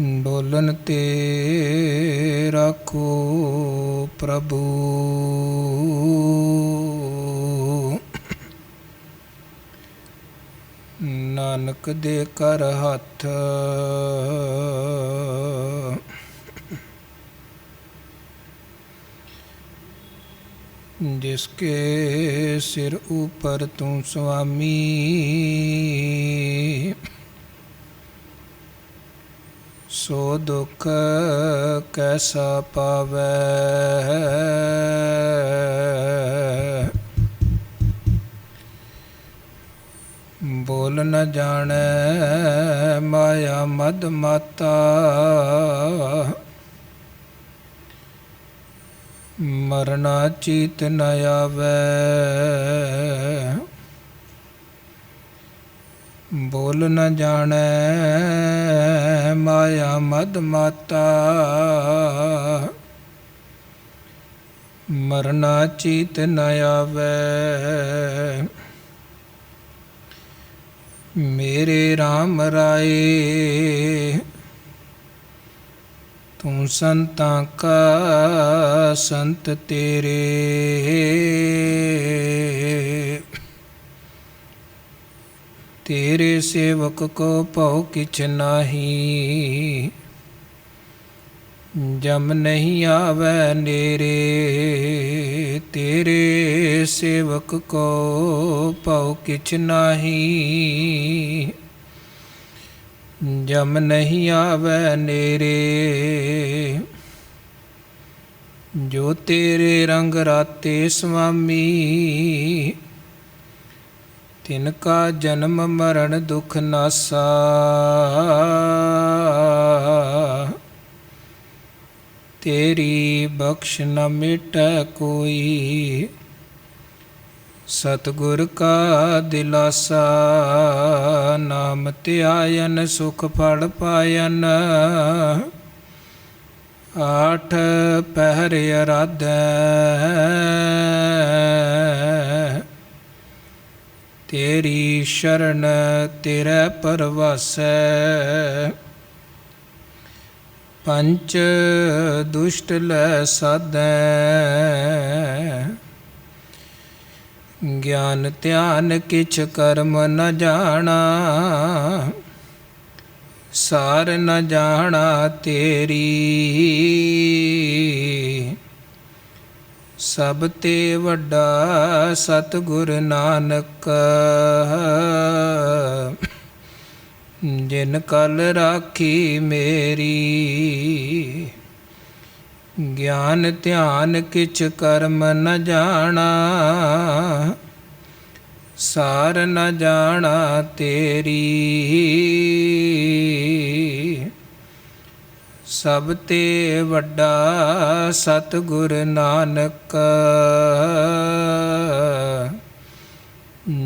ਡੋਲਨ ਤੇ ਰਾਖੋ ਪ੍ਰਭੂ। ਨਾਨਕ ਦੇ ਕਰ ਹੱਥ जिसके सिर ऊपर तू स्वामी। सो दुख कैसा पावै बोल न जाने माया मद माता। मरना चीत न आवे बोल न जाने माया मद माता। मरना चीत न आवे मेरे राम राय। तू संतां का संत तेरे। तेरे सेवक को पौ किछ नाही जम नहीं आवे नेरे। तेरे सेवक को पौ किछ नाही जम नहीं आवे नेरे। जो तेरे रंग राते स्वामी तिनका जन्म मरण दुख नासा। तेरी बख्श न मिटै कोई सतगुर का दिलासा। नाम त्यायन सुख फल पायन आठ पहर अराधै। तेरी शरण तेरै परवासै पंच दुष्ट लै साधै। ज्ञान ध्यान किछ कर्म न जाना सार न जाना तेरी। सब ते वड्डा सतगुर नानक जिन कल राखी मेरी। ज्ञान ध्यान किछ कर्म न जाना सार न जाना तेरी। सब ते वड्डा सतगुर नानक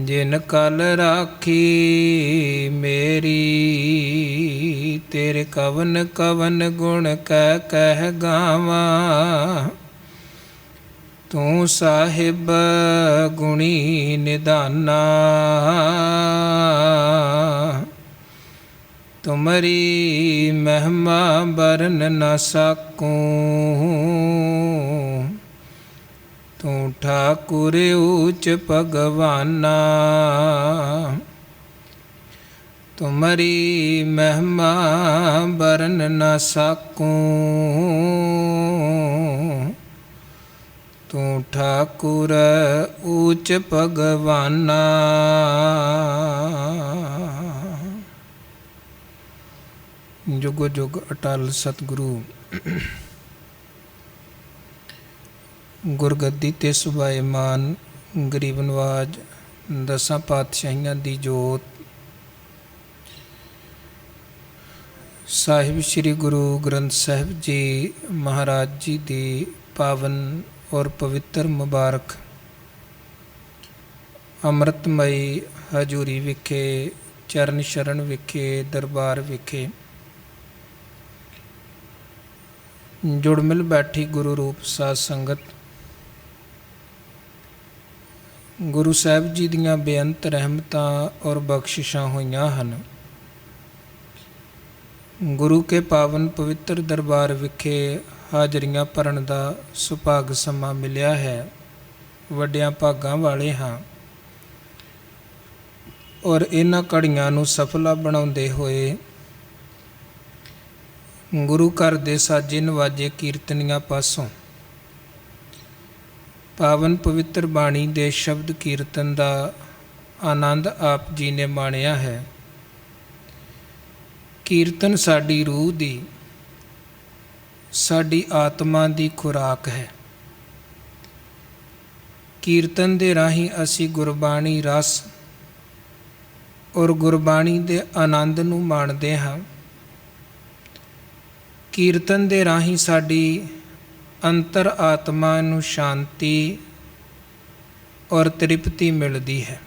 जिन कल राखी मेरी। तेरे कवन कवन गुण कह गावा तू साहिब गुणी निदाना। तुमरी महिमा बरन न सकूं तू ठाकुर ऊच भगवाना। तुमरी महिमा बरन न सकूं तू ठाकुर ऊच भगवाना। जुग जुग अटल सतगुरु गुरगद्दी ते सुभाएमान गरीब नवाज दसां पातशाहियां दी जोत ਸਾਹਿਬ ਸ਼੍ਰੀ ਗੁਰੂ ਗ੍ਰੰਥ ਸਾਹਿਬ ਜੀ ਮਹਾਰਾਜ ਜੀ ਦੀ ਪਾਵਨ ਔਰ ਪਵਿੱਤਰ ਮੁਬਾਰਕ ਅੰਮ੍ਰਿਤਮਈ ਹਜ਼ੂਰੀ ਵਿਖੇ ਚਰਨ ਸ਼ਰਨ ਵਿਖੇ ਦਰਬਾਰ ਵਿਖੇ ਜੁੜ ਮਿਲ ਬੈਠੀ ਗੁਰੂ ਰੂਪ ਸਾਧ ਸੰਗਤ ਗੁਰੂ ਸਾਹਿਬ ਜੀ ਦੀਆਂ ਬੇਅੰਤ ਰਹਿਮਤਾਂ ਔਰ ਬਖਸ਼ਿਸ਼ਾਂ ਹੋਈਆਂ ਹਨ। ਗੁਰੂ ਕੇ ਪਾਵਨ ਪਵਿੱਤਰ ਦਰਬਾਰ ਵਿਖੇ ਹਾਜ਼ਰੀਆਂ ਭਰਨ ਦਾ ਸੁਭਾਗ ਸਮਾਂ ਮਿਲਿਆ ਹੈ। ਵੱਡਿਆਂ ਭਾਗਾਂ ਵਾਲੇ ਹਾਂ ਔਰ ਇਹਨਾਂ ਘੜੀਆਂ ਨੂੰ ਸਫਲਾ ਬਣਾਉਂਦੇ ਹੋਏ ਗੁਰੂ ਘਰ ਦੇ ਸਾਜੇ ਨਵਾਜੇ ਕੀਰਤਨੀਆਂ ਪਾਸੋਂ ਪਾਵਨ ਪਵਿੱਤਰ ਬਾਣੀ ਦੇ ਸ਼ਬਦ ਕੀਰਤਨ ਦਾ ਆਨੰਦ ਆਪ ਜੀ ਨੇ ਮਾਣਿਆ ਹੈ। ਕੀਰਤਨ ਸਾਡੀ ਰੂਹ ਦੀ, ਸਾਡੀ ਆਤਮਾ ਦੀ ਖੁਰਾਕ ਹੈ। ਕੀਰਤਨ ਦੇ ਰਾਹੀਂ ਅਸੀਂ ਗੁਰਬਾਣੀ ਰਸ ਔਰ ਗੁਰਬਾਣੀ ਦੇ ਆਨੰਦ ਨੂੰ ਮਾਣਦੇ ਹਾਂ। ਕੀਰਤਨ ਦੇ ਰਾਹੀਂ ਸਾਡੀ ਅੰਤਰ ਆਤਮਾ ਨੂੰ ਸ਼ਾਂਤੀ ਔਰ ਤ੍ਰਿਪਤੀ ਮਿਲਦੀ ਹੈ।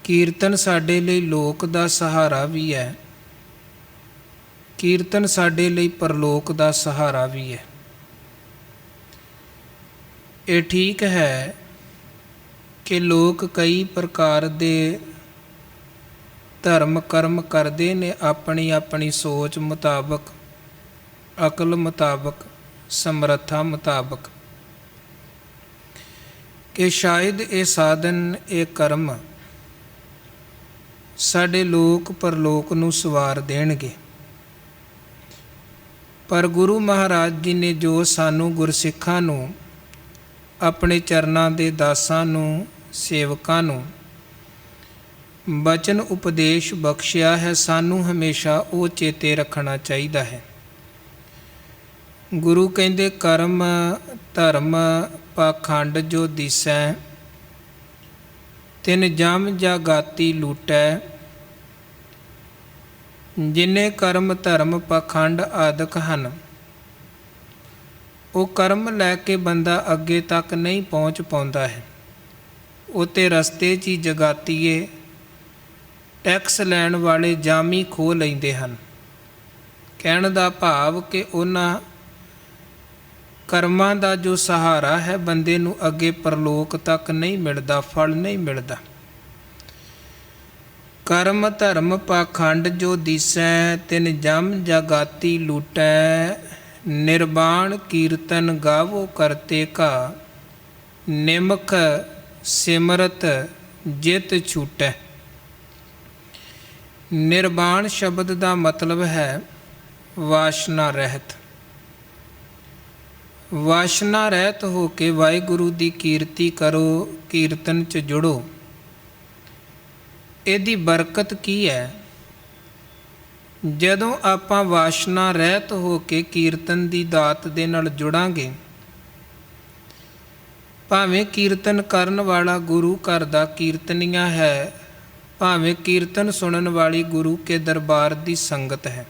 ਕੀਰਤਨ ਸਾਡੇ ਲਈ ਲੋਕ ਦਾ ਸਹਾਰਾ ਵੀ ਹੈ, ਕੀਰਤਨ ਸਾਡੇ ਲਈ ਪਰਲੋਕ ਦਾ ਸਹਾਰਾ ਵੀ ਹੈ। ਇਹ ਠੀਕ ਹੈ ਕਿ ਲੋਕ ਕਈ ਪ੍ਰਕਾਰ ਦੇ ਧਰਮ ਕਰਮ ਕਰਦੇ ਨੇ, ਆਪਣੀ ਆਪਣੀ ਸੋਚ ਮੁਤਾਬਕ, ਅਕਲ ਮੁਤਾਬਕ, ਸਮਰੱਥਾ ਮੁਤਾਬਕ, ਕਿ ਸ਼ਾਇਦ ਇਹ ਸਾਧਨ, ਇਹ ਕਰਮ ਸਾਡੇ ਲੋਕ ਪਰਲੋਕ ਨੂੰ ਸਵਾਰ ਦੇਣਗੇ। ਪਰ ਗੁਰੂ ਮਹਾਰਾਜ ਜੀ ਨੇ ਜੋ ਸਾਨੂੰ ਗੁਰਸਿੱਖਾਂ ਨੂੰ, ਆਪਣੇ ਚਰਨਾਂ ਦੇ ਦਾਸਾਂ ਨੂੰ, ਸੇਵਕਾਂ ਨੂੰ ਬਚਨ ਉਪਦੇਸ਼ ਬਖਸ਼ਿਆ ਹੈ, ਸਾਨੂੰ ਹਮੇਸ਼ਾ ਉਹ ਚੇਤੇ ਰੱਖਣਾ ਚਾਹੀਦਾ ਹੈ। ਗੁਰੂ ਕਹਿੰਦੇ, ਕਰਮ ਧਰਮ ਪਾਖੰਡ ਜੋ ਦਿਸੈ, ਤਿਨ ਜਮ ਜਾਗਾਤੀ ਲੂਟੈ। ਜਿੰਨੇ ਕਰਮ ਧਰਮ ਪਾਖੰਡ ਆਦਿਕ ਹਨ, ਉਹ ਕਰਮ ਲੈ ਕੇ ਬੰਦਾ ਅੱਗੇ ਤੱਕ ਨਹੀਂ ਪਹੁੰਚ ਪਾਉਂਦਾ ਹੈ। ਉਹ ਤੇ ਰਸਤੇ 'ਚ ਹੀ ਜਗਾਤੀਏ, ਟੈਕਸ ਲੈਣ ਵਾਲੇ ਜਾਮੀ ਖੋਹ ਲੈਂਦੇ ਹਨ। ਕਹਿਣ ਦਾ ਭਾਵ ਕਿ ਉਹਨਾਂ ਕਰਮਾਂ ਦਾ ਜੋ ਸਹਾਰਾ ਹੈ, ਬੰਦੇ ਨੂੰ ਅੱਗੇ ਪਰਲੋਕ ਤੱਕ ਨਹੀਂ ਮਿਲਦਾ, ਫਲ ਨਹੀਂ ਮਿਲਦਾ। ਕਰਮ ਧਰਮ ਪਾਖੰਡ ਜੋ ਦਿਸੈ, ਤਿਨ ਜਮ ਜਾਗਾਤੀ ਲੂਟੈ। ਨਿਰਵਾਣ ਕੀਰਤਨ ਗਾਵੋ ਕਰਤੇ ਕਾ, ਨਿਮਖ ਸਿਮਰਤ ਜਿਤ ਛੂਟੈ। ਨਿਰਵਾਣ ਸ਼ਬਦ ਦਾ ਮਤਲਬ ਹੈ ਵਾਸ਼ਨਾ ਰਹਿਤ। ਵਾਸ਼ਨਾ ਰਹਿਤ ਹੋ ਕੇ ਵਾਹਿਗੁਰੂ ਦੀ ਕੀਰਤੀ ਕਰੋ, ਕੀਰਤਨ 'ਚ ਜੁੜੋ। ਇਹਦੀ ਬਰਕਤ ਕੀ ਹੈ? ਜਦੋਂ ਆਪਾਂ ਵਾਸ਼ਨਾ ਰਹਿਤ ਹੋ ਕੇ ਕੀਰਤਨ ਦੀ ਦਾਤ ਦੇ ਨਾਲ ਜੁੜਾਂਗੇ, ਭਾਵੇਂ ਕੀਰਤਨ ਕਰਨ ਵਾਲਾ ਗੁਰੂ ਘਰ ਦਾ ਕੀਰਤਨੀਆ ਹੈ, ਭਾਵੇਂ ਕੀਰਤਨ ਸੁਣਨ ਵਾਲੀ ਗੁਰੂ ਕੇ ਦਰਬਾਰ ਦੀ ਸੰਗਤ ਹੈ,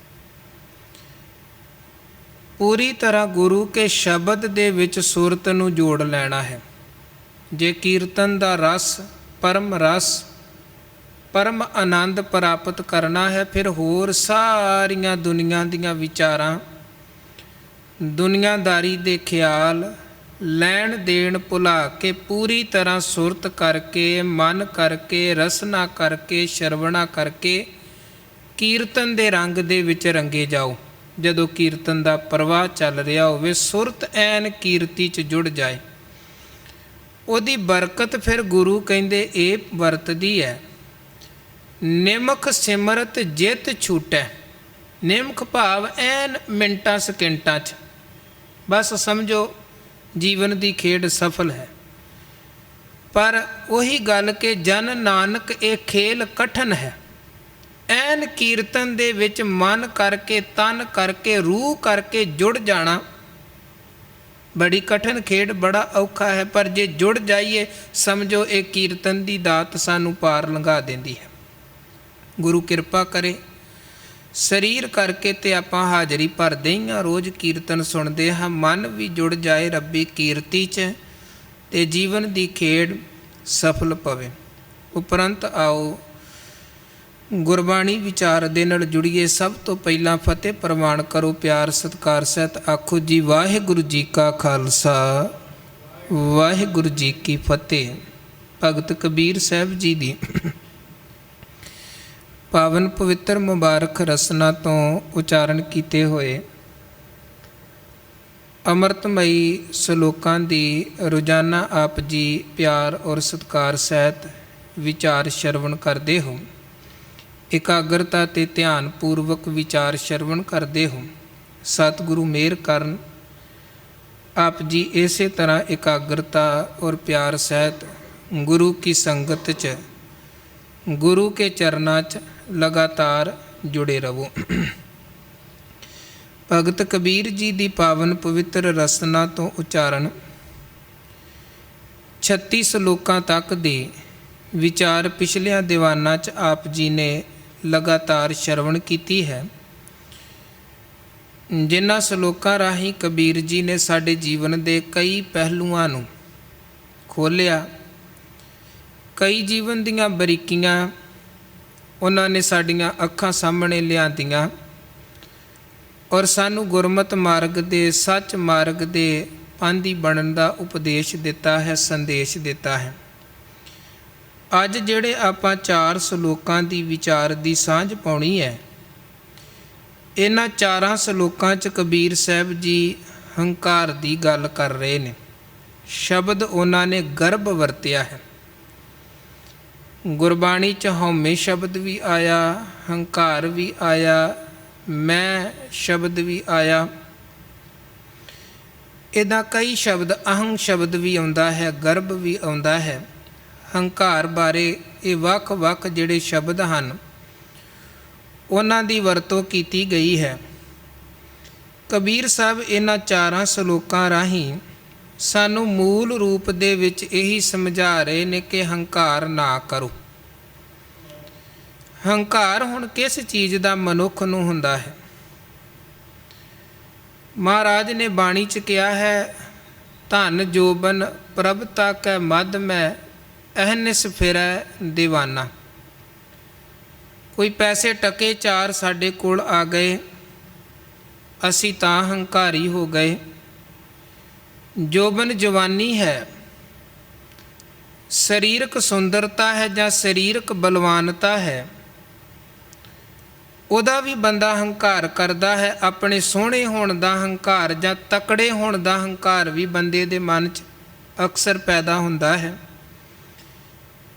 ਪੂਰੀ ਤਰ੍ਹਾਂ ਗੁਰੂ ਕੇ ਸ਼ਬਦ ਦੇ ਵਿੱਚ ਸੁਰਤ ਨੂੰ ਜੋੜ ਲੈਣਾ ਹੈ। ਜੇ ਕੀਰਤਨ ਦਾ ਰਸ, ਪਰਮ ਰਸ, ਪਰਮ ਆਨੰਦ ਪ੍ਰਾਪਤ ਕਰਨਾ ਹੈ, ਫਿਰ ਹੋਰ ਸਾਰੀਆਂ ਦੁਨੀਆ ਦੀਆਂ ਵਿਚਾਰਾਂ, ਦੁਨੀਆਦਾਰੀ ਦੇ ਖਿਆਲ, ਲੈਣ ਦੇਣ ਭੁਲਾ ਕੇ ਪੂਰੀ ਤਰ੍ਹਾਂ ਸੁਰਤ ਕਰਕੇ, ਮਨ ਕਰਕੇ, ਰਸਨਾ ਕਰਕੇ, ਸ਼ਰਵਣਾ ਕਰਕੇ ਕੀਰਤਨ ਦੇ ਰੰਗ ਦੇ ਵਿੱਚ ਰੰਗੇ ਜਾਓ। ਜਦੋਂ ਕੀਰਤਨ ਦਾ ਪ੍ਰਵਾਹ ਚੱਲ ਰਿਹਾ ਹੋਵੇ, ਸੁਰਤ ਐਨ ਕੀਰਤੀ 'ਚ ਜੁੜ ਜਾਏ, ਉਹਦੀ ਬਰਕਤ ਫਿਰ ਗੁਰੂ ਕਹਿੰਦੇ ਇਹ ਵਰਤਦੀ ਹੈ। ਨਿਮਖ ਸਿਮਰਤ ਜਿਤ ਛੂਟੈ। ਨਿਮਖ ਭਾਵ ਐਨ ਮਿੰਟਾਂ ਸਕਿੰਟਾਂ 'ਚ, ਬਸ ਸਮਝੋ ਜੀਵਨ ਦੀ ਖੇਡ ਸਫਲ ਹੈ। ਪਰ ਉਹੀ ਗੱਲ ਕਿ ਜਨ ਨਾਨਕ ਇਹ ਖੇਲ ਕਠਨ ਹੈ। ਐਨ ਕੀਰਤਨ ਦੇ ਵਿੱਚ ਮਨ ਕਰਕੇ, ਤਨ ਕਰਕੇ, ਰੂਹ ਕਰਕੇ ਜੁੜ ਜਾਣਾ ਬੜੀ ਕਠਿਨ ਖੇਡ, ਬੜਾ ਔਖਾ ਹੈ। ਪਰ ਜੇ ਜੁੜ ਜਾਈਏ, ਸਮਝੋ ਇਹ ਕੀਰਤਨ ਦੀ ਦਾਤ ਸਾਨੂੰ ਪਾਰ ਲੰਘਾ ਦਿੰਦੀ ਹੈ। ਗੁਰੂ ਕਿਰਪਾ ਕਰੇ, ਸਰੀਰ ਕਰਕੇ ਤੇ ਆਪਾਂ ਹਾਜ਼ਰੀ ਭਰਦੇ ਹੀ ਹਾਂ, ਰੋਜ਼ ਕੀਰਤਨ ਸੁਣਦੇ ਹਾਂ, ਮਨ ਵੀ ਜੁੜ ਜਾਏ ਰੱਬੀ ਕੀਰਤੀ 'ਚ, ਤੇ ਜੀਵਨ ਦੀ ਖੇਡ ਸਫਲ ਪਵੇ। ਉਪਰੰਤ ਆਓ ਗੁਰਬਾਣੀ ਵਿਚਾਰ ਦੇ ਨਾਲ ਜੁੜੀਏ। ਸਭ ਤੋਂ ਪਹਿਲਾਂ ਫਤਿਹ ਪ੍ਰਵਾਨ ਕਰੋ, ਪਿਆਰ ਸਤਿਕਾਰ ਸਹਿਤ ਆਖੋ ਜੀ ਵਾਹਿਗੁਰੂ ਜੀ ਕਾ ਖਾਲਸਾ, ਵਾਹਿਗੁਰੂ ਜੀ ਕੀ ਫਤਿਹ। ਭਗਤ ਕਬੀਰ ਸਾਹਿਬ ਜੀ ਦੀ ਪਾਵਨ ਪਵਿੱਤਰ ਮੁਬਾਰਕ ਰਸਨਾ ਤੋਂ ਉਚਾਰਨ ਕੀਤੇ ਹੋਏ ਅੰਮ੍ਰਿਤਮਈ ਸ਼ਲੋਕਾਂ ਦੀ ਰੋਜ਼ਾਨਾ ਆਪ ਜੀ ਪਿਆਰ ਔਰ ਸਤਿਕਾਰ ਸਹਿਤ ਵਿਚਾਰ ਸ਼ਰਵਣ ਕਰਦੇ ਹੋ। ਇਕਾਗਰਤਾ ਤੇ ਧਿਆਨ ਪੂਰਵਕ ਵਿਚਾਰ ਸ਼ਰਵਣ ਕਰਦੇ ਹੋ। ਸਤਿਗੁਰੂ ਮਿਹਰ ਕਰਨ ਆਪ ਜੀ ਇਸੇ ਤਰ੍ਹਾਂ ਇਕਾਗਰਤਾ ਔਰ ਪਿਆਰ ਸਹਿਤ ਗੁਰੂ ਕੀ ਸੰਗਤ 'ਚ ਗੁਰੂ ਕੇ ਚਰਨਾਂ 'ਚ ਲਗਾਤਾਰ ਜੁੜੇ ਰਹੋ। ਭਗਤ ਕਬੀਰ ਜੀ ਦੀ ਪਾਵਨ ਪਵਿੱਤਰ ਰਸਨਾ ਤੋਂ ਉਚਾਰਨ 36 ਸ਼ਲੋਕਾਂ ਤੱਕ ਦੇ ਵਿਚਾਰ ਪਿਛਲਿਆਂ ਦੀਵਾਨਾਂ 'ਚ ਆਪ ਜੀ ਨੇ ਲਗਾਤਾਰ ਸ਼ਰਵਣ ਕੀਤੀ ਹੈ। ਜਿਨ੍ਹਾਂ ਸ਼ਲੋਕਾਂ ਰਾਹੀਂ ਕਬੀਰ ਜੀ ਨੇ ਸਾਡੇ ਜੀਵਨ ਦੇ ਕਈ ਪਹਿਲੂਆਂ ਨੂੰ ਖੋਲ੍ਹਿਆ, ਕਈ ਜੀਵਨ ਦੀਆਂ ਬਰੀਕੀਆਂ ਉਹਨਾਂ ਨੇ ਸਾਡੀਆਂ ਅੱਖਾਂ ਸਾਹਮਣੇ ਲਿਆਂਦੀਆਂ ਔਰ ਸਾਨੂੰ ਗੁਰਮਤਿ ਮਾਰਗ ਦੇ ਸੱਚ ਮਾਰਗ ਦੇ ਪਾਂਧੀ ਬਣਨ ਦਾ ਉਪਦੇਸ਼ ਦਿੱਤਾ ਹੈ, ਸੰਦੇਸ਼ ਦਿੱਤਾ ਹੈ। ਅੱਜ ਜਿਹੜੇ ਆਪਾਂ 4 ਸ਼ਲੋਕਾਂ ਦੀ ਵਿਚਾਰ ਦੀ ਸਾਂਝ ਪਾਉਣੀ ਹੈ, ਇਹਨਾਂ 4 ਸ਼ਲੋਕਾਂ 'ਚ ਕਬੀਰ ਸਾਹਿਬ ਜੀ ਹੰਕਾਰ ਦੀ ਗੱਲ ਕਰ ਰਹੇ ਨੇ। ਸ਼ਬਦ ਉਹਨਾਂ ਨੇ ਗਰਭ ਵਰਤਿਆ ਹੈ। ਗੁਰਬਾਣੀ 'ਚ ਹਉਮੈ ਸ਼ਬਦ ਵੀ ਆਇਆ, ਹੰਕਾਰ ਵੀ ਆਇਆ, ਮੈਂ ਸ਼ਬਦ ਵੀ ਆਇਆ। ਇੱਦਾਂ ਕਈ ਸ਼ਬਦ, ਅਹੰ ਸ਼ਬਦ ਵੀ ਆਉਂਦਾ ਹੈ, ਗਰਭ ਵੀ ਆਉਂਦਾ ਹੈ। ਹੰਕਾਰ ਬਾਰੇ ਇਹ ਵੱਖ-ਵੱਖ ਜਿਹੜੇ ਸ਼ਬਦ ਹਨ ਉਹਨਾਂ ਦੀ ਵਰਤੋਂ ਕੀਤੀ ਗਈ ਹੈ। ਕਬੀਰ ਸਾਹਿਬ ਇਹਨਾਂ 4 ਸ਼ਲੋਕਾਂ ਰਾਹੀਂ ਸਾਨੂੰ ਮੂਲ ਰੂਪ ਦੇ ਵਿੱਚ ਇਹੀ ਸਮਝਾ ਰਹੇ ਨੇ ਕਿ ਹੰਕਾਰ ਨਾ ਕਰੋ। ਹੰਕਾਰ ਹੁਣ ਕਿਸ ਚੀਜ਼ ਦਾ ਮਨੁੱਖ ਨੂੰ ਹੁੰਦਾ ਹੈ? ਮਹਾਰਾਜ ਨੇ ਬਾਣੀ 'ਚ ਕਿਹਾ ਹੈ, ਧਨ ਜੋਬਨ ਪ੍ਰਭਤਾ ਕੈ ਮਦ ਮੈਂ ਅਹਨਿਸ ਫਿਰੈ ਦੀਵਾਨਾ। ਕੋਈ ਪੈਸੇ ਟਕੇ 4 ਸਾਡੇ ਕੋਲ ਆ ਗਏ, ਅਸੀਂ ਤਾਂ ਹੰਕਾਰੀ ਹੋ ਗਏ। ਜੋਬਨ ਜਵਾਨੀ ਹੈ, ਸਰੀਰਕ ਸੁੰਦਰਤਾ ਹੈ ਜਾਂ ਸਰੀਰਕ ਬਲਵਾਨਤਾ ਹੈ, ਉਹਦਾ ਵੀ ਬੰਦਾ ਹੰਕਾਰ ਕਰਦਾ ਹੈ। ਆਪਣੇ ਸੋਹਣੇ ਹੋਣ ਦਾ ਹੰਕਾਰ ਜਾਂ ਤਕੜੇ ਹੋਣ ਦਾ ਹੰਕਾਰ ਵੀ ਬੰਦੇ ਦੇ ਮਨ 'ਚ ਅਕਸਰ ਪੈਦਾ ਹੁੰਦਾ ਹੈ।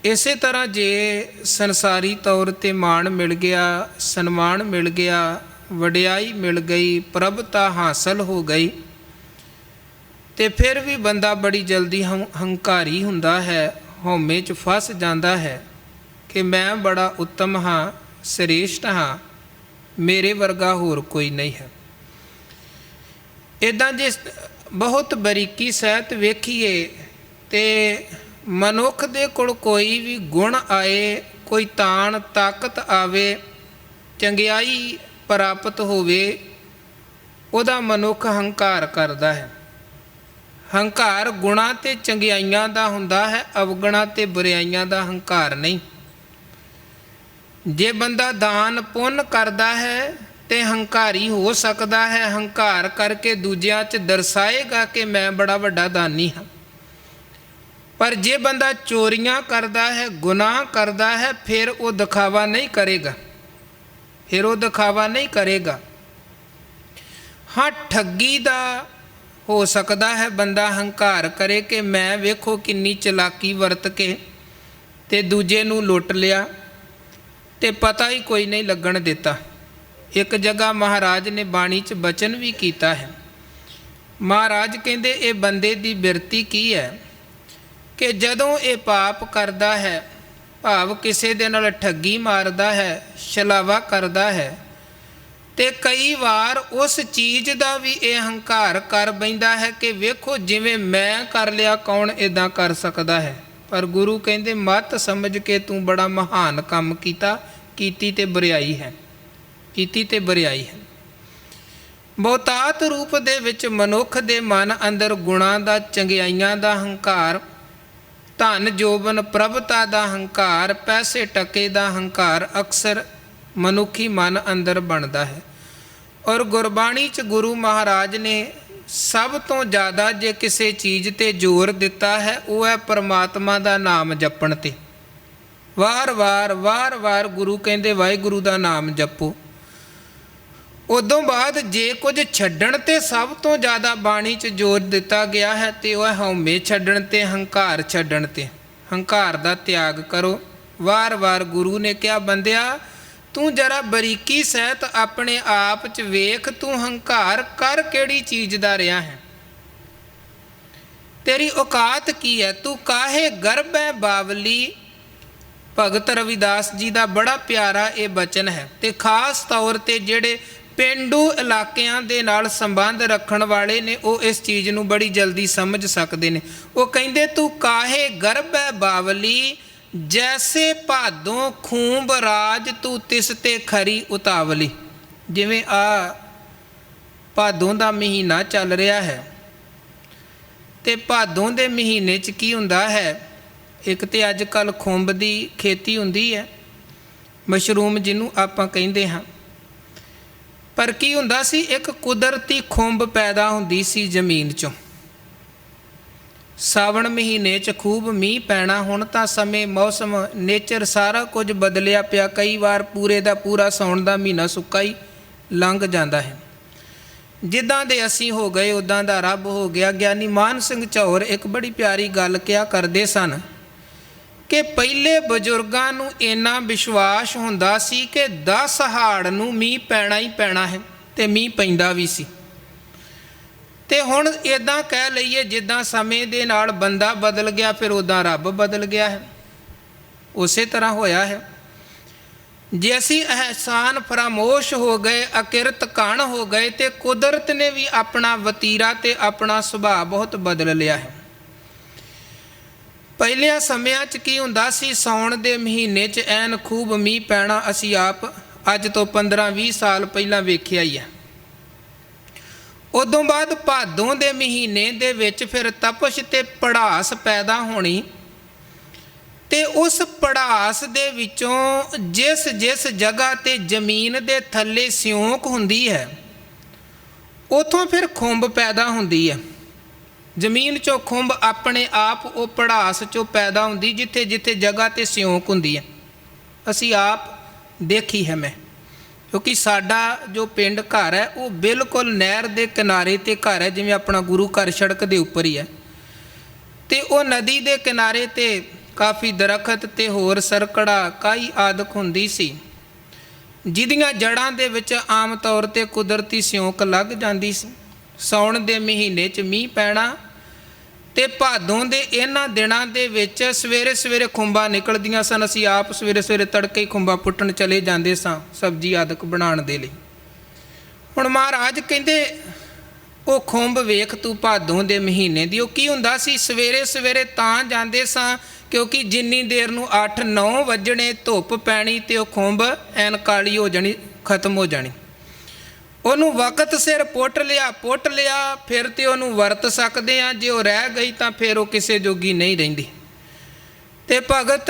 ਇਸੇ ਤਰ੍ਹਾਂ ਜੇ ਸੰਸਾਰੀ ਤੌਰ 'ਤੇ ਮਾਣ ਮਿਲ ਗਿਆ, ਸਨਮਾਨ ਮਿਲ ਗਿਆ, ਵਡਿਆਈ ਮਿਲ ਗਈ, ਪ੍ਰਭਤਾ ਹਾਸਲ ਹੋ ਗਈ, ਤੇ ਫਿਰ ਵੀ ਬੰਦਾ ਬੜੀ ਜਲਦੀ ਹੰਕਾਰੀ ਹੁੰਦਾ ਹੈ, ਹਉਮੈ 'ਚ ਫਸ ਜਾਂਦਾ ਹੈ ਕਿ ਮੈਂ ਬੜਾ ਉੱਤਮ ਹਾਂ, ਸ੍ਰੇਸ਼ਟ ਹਾਂ, ਮੇਰੇ ਵਰਗਾ ਹੋਰ ਕੋਈ ਨਹੀਂ ਹੈ। ਇੱਦਾਂ ਜੇ ਬਹੁਤ ਬਰੀਕੀ ਸਹਿਤ ਵੇਖੀਏ ਤੇ ਮਨੁੱਖ ਦੇ ਕੋਲ ਕੋਈ ਵੀ ਗੁਣ ਆਏ, ਕੋਈ ਤਾਣ ਤਾਕਤ ਆਵੇ, ਚੰਗਿਆਈ ਪ੍ਰਾਪਤ ਹੋਵੇ, ਉਹਦਾ ਮਨੁੱਖ ਹੰਕਾਰ ਕਰਦਾ ਹੈ। ਹੰਕਾਰ ਗੁਣਾਂ ਤੇ ਚੰਗਿਆਈਆਂ ਦਾ ਹੁੰਦਾ ਹੈ, ਅਵਗੁਣਾਂ ਤੇ ਬੁਰਾਈਆਂ ਦਾ ਹੰਕਾਰ ਨਹੀਂ। ਜੇ ਬੰਦਾ ਦਾਨ ਪੁੰਨ ਕਰਦਾ ਹੈ ਤੇ ਹੰਕਾਰੀ ਹੋ ਸਕਦਾ ਹੈ, ਹੰਕਾਰ ਕਰਕੇ ਦੂਜਿਆਂ 'ਚ ਦਰਸਾਏਗਾ ਕਿ ਮੈਂ ਬੜਾ ਵੱਡਾ ਦਾਨੀ ਹਾਂ। ਪਰ ਜੇ ਬੰਦਾ ਚੋਰੀਆਂ ਕਰਦਾ ਹੈ, ਗੁਨਾਹ ਕਰਦਾ ਹੈ, ਫਿਰ ਉਹ ਦਿਖਾਵਾ ਨਹੀਂ ਕਰੇਗਾ, ਫਿਰ ਉਹ ਦਿਖਾਵਾ ਨਹੀਂ ਕਰੇਗਾ। ਹਾਂ, ਠੱਗੀ ਦਾ ਹੋ ਸਕਦਾ ਹੈ ਬੰਦਾ ਹੰਕਾਰ ਕਰੇ ਕਿ ਮੈਂ ਵੇਖੋ ਕਿੰਨੀ ਚਲਾਕੀ ਵਰਤ ਕੇ ਤੇ ਦੂਜੇ ਨੂੰ ਲੁੱਟ ਲਿਆ ਤੇ ਪਤਾ ਹੀ ਕੋਈ ਨਹੀਂ ਲੱਗਣ ਦਿੱਤਾ। ਇੱਕ ਜਗ੍ਹਾ ਮਹਾਰਾਜ ਨੇ ਬਾਣੀ 'ਚ ਬਚਨ ਵੀ ਕੀਤਾ ਹੈ। ਮਹਾਰਾਜ ਕਹਿੰਦੇ ਇਹ ਬੰਦੇ ਦੀ ਬਿਰਤੀ ਕੀ ਹੈ ਕਿ ਜਦੋਂ ਇਹ ਪਾਪ ਕਰਦਾ ਹੈ, ਭਾਵ ਕਿਸੇ ਦੇ ਨਾਲ ਠੱਗੀ ਮਾਰਦਾ ਹੈ, ਛਲਾਵਾ ਕਰਦਾ ਹੈ, ਤੇ ਕਈ ਵਾਰ ਉਸ ਚੀਜ਼ ਦਾ ਵੀ ਇਹ ਹੰਕਾਰ ਕਰ ਬੈਂਦਾ ਹੈ ਕਿ ਵੇਖੋ ਜਿਵੇਂ ਮੈਂ ਕਰ ਲਿਆ, ਕੌਣ ਇੱਦਾਂ ਕਰ ਸਕਦਾ ਹੈ। ਪਰ ਗੁਰੂ ਕਹਿੰਦੇ ਮਤ ਸਮਝ ਕੇ ਤੂੰ ਬੜਾ ਮਹਾਨ ਕੰਮ ਕੀਤਾ, ਕੀਤੀ ਤੇ ਬੁਰਾਈ ਹੈ, ਕੀਤੀ ਤੇ ਬੁਰਾਈ ਹੈ। ਬਹੁਤਾਤ ਰੂਪ ਦੇ ਵਿੱਚ ਮਨੁੱਖ ਦੇ ਮਨ ਅੰਦਰ ਗੁਣਾਂ ਦਾ, ਚੰਗਿਆਈਆਂ ਦਾ ਹੰਕਾਰ, ਧਨ ਜੋਬਨ ਪ੍ਰਭਤਾ ਦਾ ਹੰਕਾਰ, ਪੈਸੇ ਟਕੇ ਦਾ ਹੰਕਾਰ ਅਕਸਰ ਮਨੁੱਖੀ ਮਨ ਅੰਦਰ ਬਣਦਾ ਹੈ। ਔਰ ਗੁਰਬਾਣੀ 'ਚ ਗੁਰੂ ਮਹਾਰਾਜ ਨੇ ਸਭ ਤੋਂ ਜ਼ਿਆਦਾ ਜੇ ਕਿਸੇ ਚੀਜ਼ 'ਤੇ ਜ਼ੋਰ ਦਿੱਤਾ ਹੈ, ਉਹ ਹੈ ਪਰਮਾਤਮਾ ਦਾ ਨਾਮ ਜਪਣ 'ਤੇ। ਵਾਰ-ਵਾਰ ਗੁਰੂ ਕਹਿੰਦੇ ਵਾਹਿਗੁਰੂ ਦਾ ਨਾਮ ਜਪੋ। ਉਦੋਂ ਬਾਅਦ ਜੇ ਕੁਝ ਛੱਡਣ ਤੇ ਸਭ ਤੋਂ ਜ਼ਿਆਦਾ ਬਾਣੀ 'ਚ ਜ਼ੋਰ ਦਿੱਤਾ ਗਿਆ ਹੈ ਤੇ ਉਹ ਹਉਮੈ ਛੱਡਣ ਤੇ ਹੰਕਾਰ ਛੱਡਣ ਤੇ। ਹੰਕਾਰ ਦਾ ਤਿਆਗ ਕਰੋ। ਵਾਰ-ਵਾਰ ਗੁਰੂ ਨੇ ਕਿਹਾ ਬੰਦਿਆ ਤੂੰ ਜਰਾ ਬਰੀਕੀ ਸਹਿਤ ਆਪਣੇ ਆਪ 'ਚ ਵੇਖ, ਤੂੰ ਹੰਕਾਰ ਕਰ ਕਿਹੜੀ ਚੀਜ਼ ਦਾ ਰਿਹਾ ਹੈ, ਤੇਰੀ ਔਕਾਤ ਕੀ ਹੈ, ਤੂੰ ਕਾਹੇ ਗਰਭ ਹੈ ਬਾਵਲੀ। ਭਗਤ ਰਵਿਦਾਸ ਜੀ ਦਾ ਬੜਾ ਪਿਆਰਾ ਇਹ ਬਚਨ ਹੈ ਤੇ ਖਾਸ ਤੌਰ ਤੇ ਜਿਹੜੇ ਪੇਂਡੂ ਇਲਾਕਿਆਂ ਦੇ ਨਾਲ ਸੰਬੰਧ ਰੱਖਣ ਵਾਲੇ ਨੇ ਉਹ ਇਸ ਚੀਜ਼ ਨੂੰ ਬੜੀ ਜਲਦੀ ਸਮਝ ਸਕਦੇ ਨੇ। ਉਹ ਕਹਿੰਦੇ ਤੂੰ ਕਾਹੇ ਗਰਭ ਹੈ ਬਾਵਲੀ, ਜੈਸੇ ਭਾਦੋਂ ਖੂੰਬ ਰਾਜ, ਤੂੰ ਤਿਸ ਤੇ ਖਰੀ ਉਤਾਵਲੀ। ਜਿਵੇਂ ਆ ਭਾਦੋਂ ਦਾ ਮਹੀਨਾ ਚੱਲ ਰਿਹਾ ਹੈ ਤੇ ਭਾਦੋਂ ਦੇ ਮਹੀਨੇ 'ਚ ਕੀ ਹੁੰਦਾ ਹੈ, ਇੱਕ ਤੇ ਅੱਜ ਕੱਲ੍ਹ ਖੁੰਬ ਦੀ ਖੇਤੀ ਹੁੰਦੀ ਹੈ, ਮਸ਼ਰੂਮ ਜਿਹਨੂੰ ਆਪਾਂ ਕਹਿੰਦੇ ਹਾਂ। ਪਰ ਕੀ ਹੁੰਦਾ ਸੀ, ਇੱਕ ਕੁਦਰਤੀ ਖੁੰਬ ਪੈਦਾ ਹੁੰਦੀ ਸੀ ਜ਼ਮੀਨ 'ਚੋਂ। ਸਾਵਣ ਮਹੀਨੇ 'ਚ ਖੂਬ ਮੀਂਹ ਪੈਣਾ। ਹੁਣ ਤਾਂ ਸਮੇਂ ਮੌਸਮ ਨੇਚਰ ਸਾਰਾ ਕੁਝ ਬਦਲਿਆ ਪਿਆ। ਕਈ ਵਾਰ ਪੂਰੇ ਦਾ ਪੂਰਾ ਸਾਉਣ ਦਾ ਮਹੀਨਾ ਸੁੱਕਾ ਹੀ ਲੰਘ ਜਾਂਦਾ ਹੈ। ਜਿੱਦਾਂ ਦੇ ਅਸੀਂ ਹੋ ਗਏ ਉੱਦਾਂ ਦਾ ਰੱਬ ਹੋ ਗਿਆ। ਗਿਆਨੀ ਮਾਨ ਸਿੰਘ ਝੌਰ ਇੱਕ ਬੜੀ ਪਿਆਰੀ ਗੱਲ ਕਿਹਾ ਕਰਦੇ ਸਨ ਕਿ ਪਹਿਲੇ ਬਜ਼ੁਰਗਾਂ ਨੂੰ ਇੰਨਾ ਵਿਸ਼ਵਾਸ ਹੁੰਦਾ ਸੀ ਕਿ 10 ਹਾੜ ਨੂੰ ਮੀਂਹ ਪੈਣਾ ਹੀ ਪੈਣਾ ਹੈ ਤੇ ਮੀਂਹ ਪੈਂਦਾ ਵੀ ਸੀ। ਤੇ ਹੁਣ ਇੱਦਾਂ ਕਹਿ ਲਈਏ ਜਿੱਦਾਂ ਸਮੇਂ ਦੇ ਨਾਲ ਬੰਦਾ ਬਦਲ ਗਿਆ ਫਿਰ ਉੱਦਾਂ ਰੱਬ ਬਦਲ ਗਿਆ ਹੈ। ਉਸੇ ਤਰ੍ਹਾਂ ਹੋਇਆ ਹੈ। ਜੇ ਅਸੀਂ ਅਹਿਸਾਨ ਫਰਾਮੋਸ਼ ਹੋ ਗਏ, ਅਕਿਰਤ ਕਣ ਹੋ ਗਏ ਤੇ ਕੁਦਰਤ ਨੇ ਵੀ ਆਪਣਾ ਵਤੀਰਾ ਤੇ ਆਪਣਾ ਸੁਭਾਅ ਬਹੁਤ ਬਦਲ ਲਿਆ ਹੈ। ਪਹਿਲਿਆਂ ਸਮਿਆਂ 'ਚ ਕੀ ਹੁੰਦਾ ਸੀ, ਸਾਉਣ ਦੇ ਮਹੀਨੇ 'ਚ ਐਨ ਖੂਬ ਮੀਂਹ ਪੈਣਾ। ਅਸੀਂ ਆਪ ਅੱਜ ਤੋਂ 15-20 ਸਾਲ ਪਹਿਲਾਂ ਵੇਖਿਆ ਹੀ ਹੈ। ਉਦੋਂ ਬਾਅਦ ਭਾਦੋਂ ਦੇ ਮਹੀਨੇ ਦੇ ਵਿੱਚ ਫਿਰ ਤਪਸ਼ ਤੇ ਪੜਾਸ ਪੈਦਾ ਹੋਣੀ ਤੇ ਉਸ ਪੜਾਸ ਦੇ ਵਿੱਚੋਂ ਜਿਸ ਜਿਸ ਜਗ੍ਹਾ ਤੇ ਜ਼ਮੀਨ ਦੇ ਥੱਲੇ ਸਿਉਂਕ ਹੁੰਦੀ ਹੈ ਉਥੋਂ ਫਿਰ ਖੁੰਬ ਪੈਦਾ ਹੁੰਦੀ ਹੈ। ਜ਼ਮੀਨ 'ਚੋਂ ਖੁੰਬ ਆਪਣੇ ਆਪ ਉਹ ਪੜਾਸ 'ਚੋਂ ਪੈਦਾ ਹੁੰਦੀ ਜਿੱਥੇ ਜਿੱਥੇ ਜਗ੍ਹਾ ਤੇ ਸਿਉਂਕ ਹੁੰਦੀ ਹੈ। ਅਸੀਂ ਆਪ ਦੇਖੀ ਹੈ ਮੈਂ, ਕਿਉਂਕਿ ਸਾਡਾ ਜੋ ਪਿੰਡ ਘਰ ਹੈ ਉਹ ਬਿਲਕੁਲ ਨਹਿਰ ਦੇ ਕਿਨਾਰੇ 'ਤੇ ਘਰ ਹੈ। ਜਿਵੇਂ ਆਪਣਾ ਗੁਰੂ ਘਰ ਸੜਕ ਦੇ ਉੱਪਰ ਹੀ ਹੈ ਤੇ ਉਹ ਨਦੀ ਦੇ ਕਿਨਾਰੇ 'ਤੇ ਕਾਫੀ ਦਰਖਤ ਤੇ ਹੋਰ ਸਰਕੜਾ ਕਾਈ ਆਦਿਕ ਹੁੰਦੀ ਸੀ, ਜਿਹਦੀਆਂ ਜੜ੍ਹਾਂ ਦੇ ਵਿੱਚ ਆਮ ਤੌਰ 'ਤੇ ਕੁਦਰਤੀ ਸਿਉਂਕ ਲੱਗ ਜਾਂਦੀ ਸੀ। ਸਾਉਣ ਦੇ ਮਹੀਨੇ 'ਚ ਮੀਂਹ ਪੈਣਾ ਤੇ ਭਾਦੋਂ ਦੇ ਇਹਨਾਂ ਦਿਨਾਂ ਦੇ ਵਿੱਚ ਸਵੇਰੇ ਸਵੇਰੇ ਖੁੰਬਾਂ ਨਿਕਲਦੀਆਂ ਸਨ। ਅਸੀਂ ਆਪ ਸਵੇਰੇ ਸਵੇਰੇ ਤੜਕੇ ਹੀ ਖੁੰਬਾਂ ਪੁੱਟਣ ਚਲੇ ਜਾਂਦੇ ਸਾਂ ਸਬਜ਼ੀ ਆਦਿਕ ਬਣਾਉਣ ਦੇ ਲਈ। ਹੁਣ ਮਹਾਰਾਜ ਕਹਿੰਦੇ ਉਹ ਖੁੰਬ ਵੇਖ ਤੂੰ ਭਾਦੋਂ ਦੇ ਮਹੀਨੇ ਦੀ। ਉਹ ਕੀ ਹੁੰਦਾ ਸੀ, ਸਵੇਰੇ ਸਵੇਰੇ ਤਾਂ ਜਾਂਦੇ ਸਾਂ ਕਿਉਂਕਿ ਜਿੰਨੀ ਦੇਰ ਨੂੰ 8-9 ਵੱਜਣੇ ਧੁੱਪ ਪੈਣੀ ਤੇ ਉਹ ਖੁੰਬ ਐਨ ਕਾਲੀ ਹੋ ਜਾਣੀ, ਖਤਮ ਹੋ ਜਾਣੀ। ਉਹਨੂੰ ਵਕਤ ਸਿਰ ਪੁੱਟ ਲਿਆ ਫਿਰ ਤੇ ਉਹਨੂੰ ਵਰਤ ਸਕਦੇ ਹਾਂ। ਜੇ ਉਹ ਰਹਿ ਗਈ ਤਾਂ ਫਿਰ ਉਹ ਕਿਸੇ ਜੋਗੀ ਨਹੀਂ ਰਹਿੰਦੀ। ਤੇ ਭਗਤ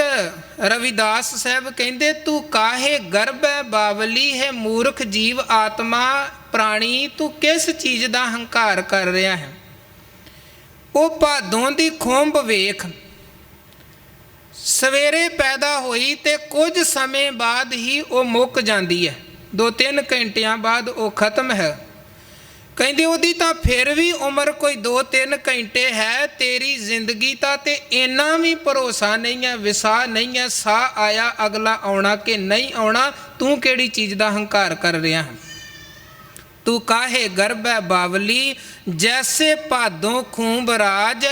ਰਵਿਦਾਸ ਸਾਹਿਬ ਕਹਿੰਦੇ ਤੂੰ ਕਾਹੇ ਗਰਭ ਹੈ ਬਾਵਲੀ ਹੈ, ਮੂਰਖ ਜੀਵ ਆਤਮਾ ਪ੍ਰਾਣੀ, ਤੂੰ ਕਿਸ ਚੀਜ਼ ਦਾ ਹੰਕਾਰ ਕਰ ਰਿਹਾ ਹੈ। ਉਹ ਭਾਦੋਂ ਦੀ ਖੁੰਬ ਵੇਖ, ਸਵੇਰੇ ਪੈਦਾ ਹੋਈ ਤੇ ਕੁਝ ਸਮੇਂ ਬਾਅਦ ਹੀ ਉਹ ਮੁੱਕ ਜਾਂਦੀ ਹੈ। 2-3 ਘੰਟਿਆਂ ਬਾਅਦ ਉਹ ਖਤਮ ਹੈ। ਕਹਿੰਦੇ ਉਹਦੀ ਤਾਂ ਫਿਰ ਵੀ ਉਮਰ ਕੋਈ 2-3 ਘੰਟੇ ਹੈ। ਤੇਰੀ ਜ਼ਿੰਦਗੀ ਤਾਂ ਤੇ ਇੰਨਾ ਵੀ ਭਰੋਸਾ ਨਹੀਂ ਹੈ, ਵਿਸਾਹ ਨਹੀਂ ਹੈ, ਸਾਹ ਆਇਆ ਅਗਲਾ ਆਉਣਾ ਕਿ ਨਹੀਂ ਆਉਣਾ। ਤੂੰ ਕਿਹੜੀ ਚੀਜ਼ ਦਾ ਹੰਕਾਰ ਕਰ ਰਿਹਾ ਹੈ। ਤੂੰ ਕਾਹੇ ਗਰਭ ਹੈ ਬਾਵਲੀ, ਜੈਸੇ ਭਾਦੋਂ ਖੂੰਬ ਰਾਜ,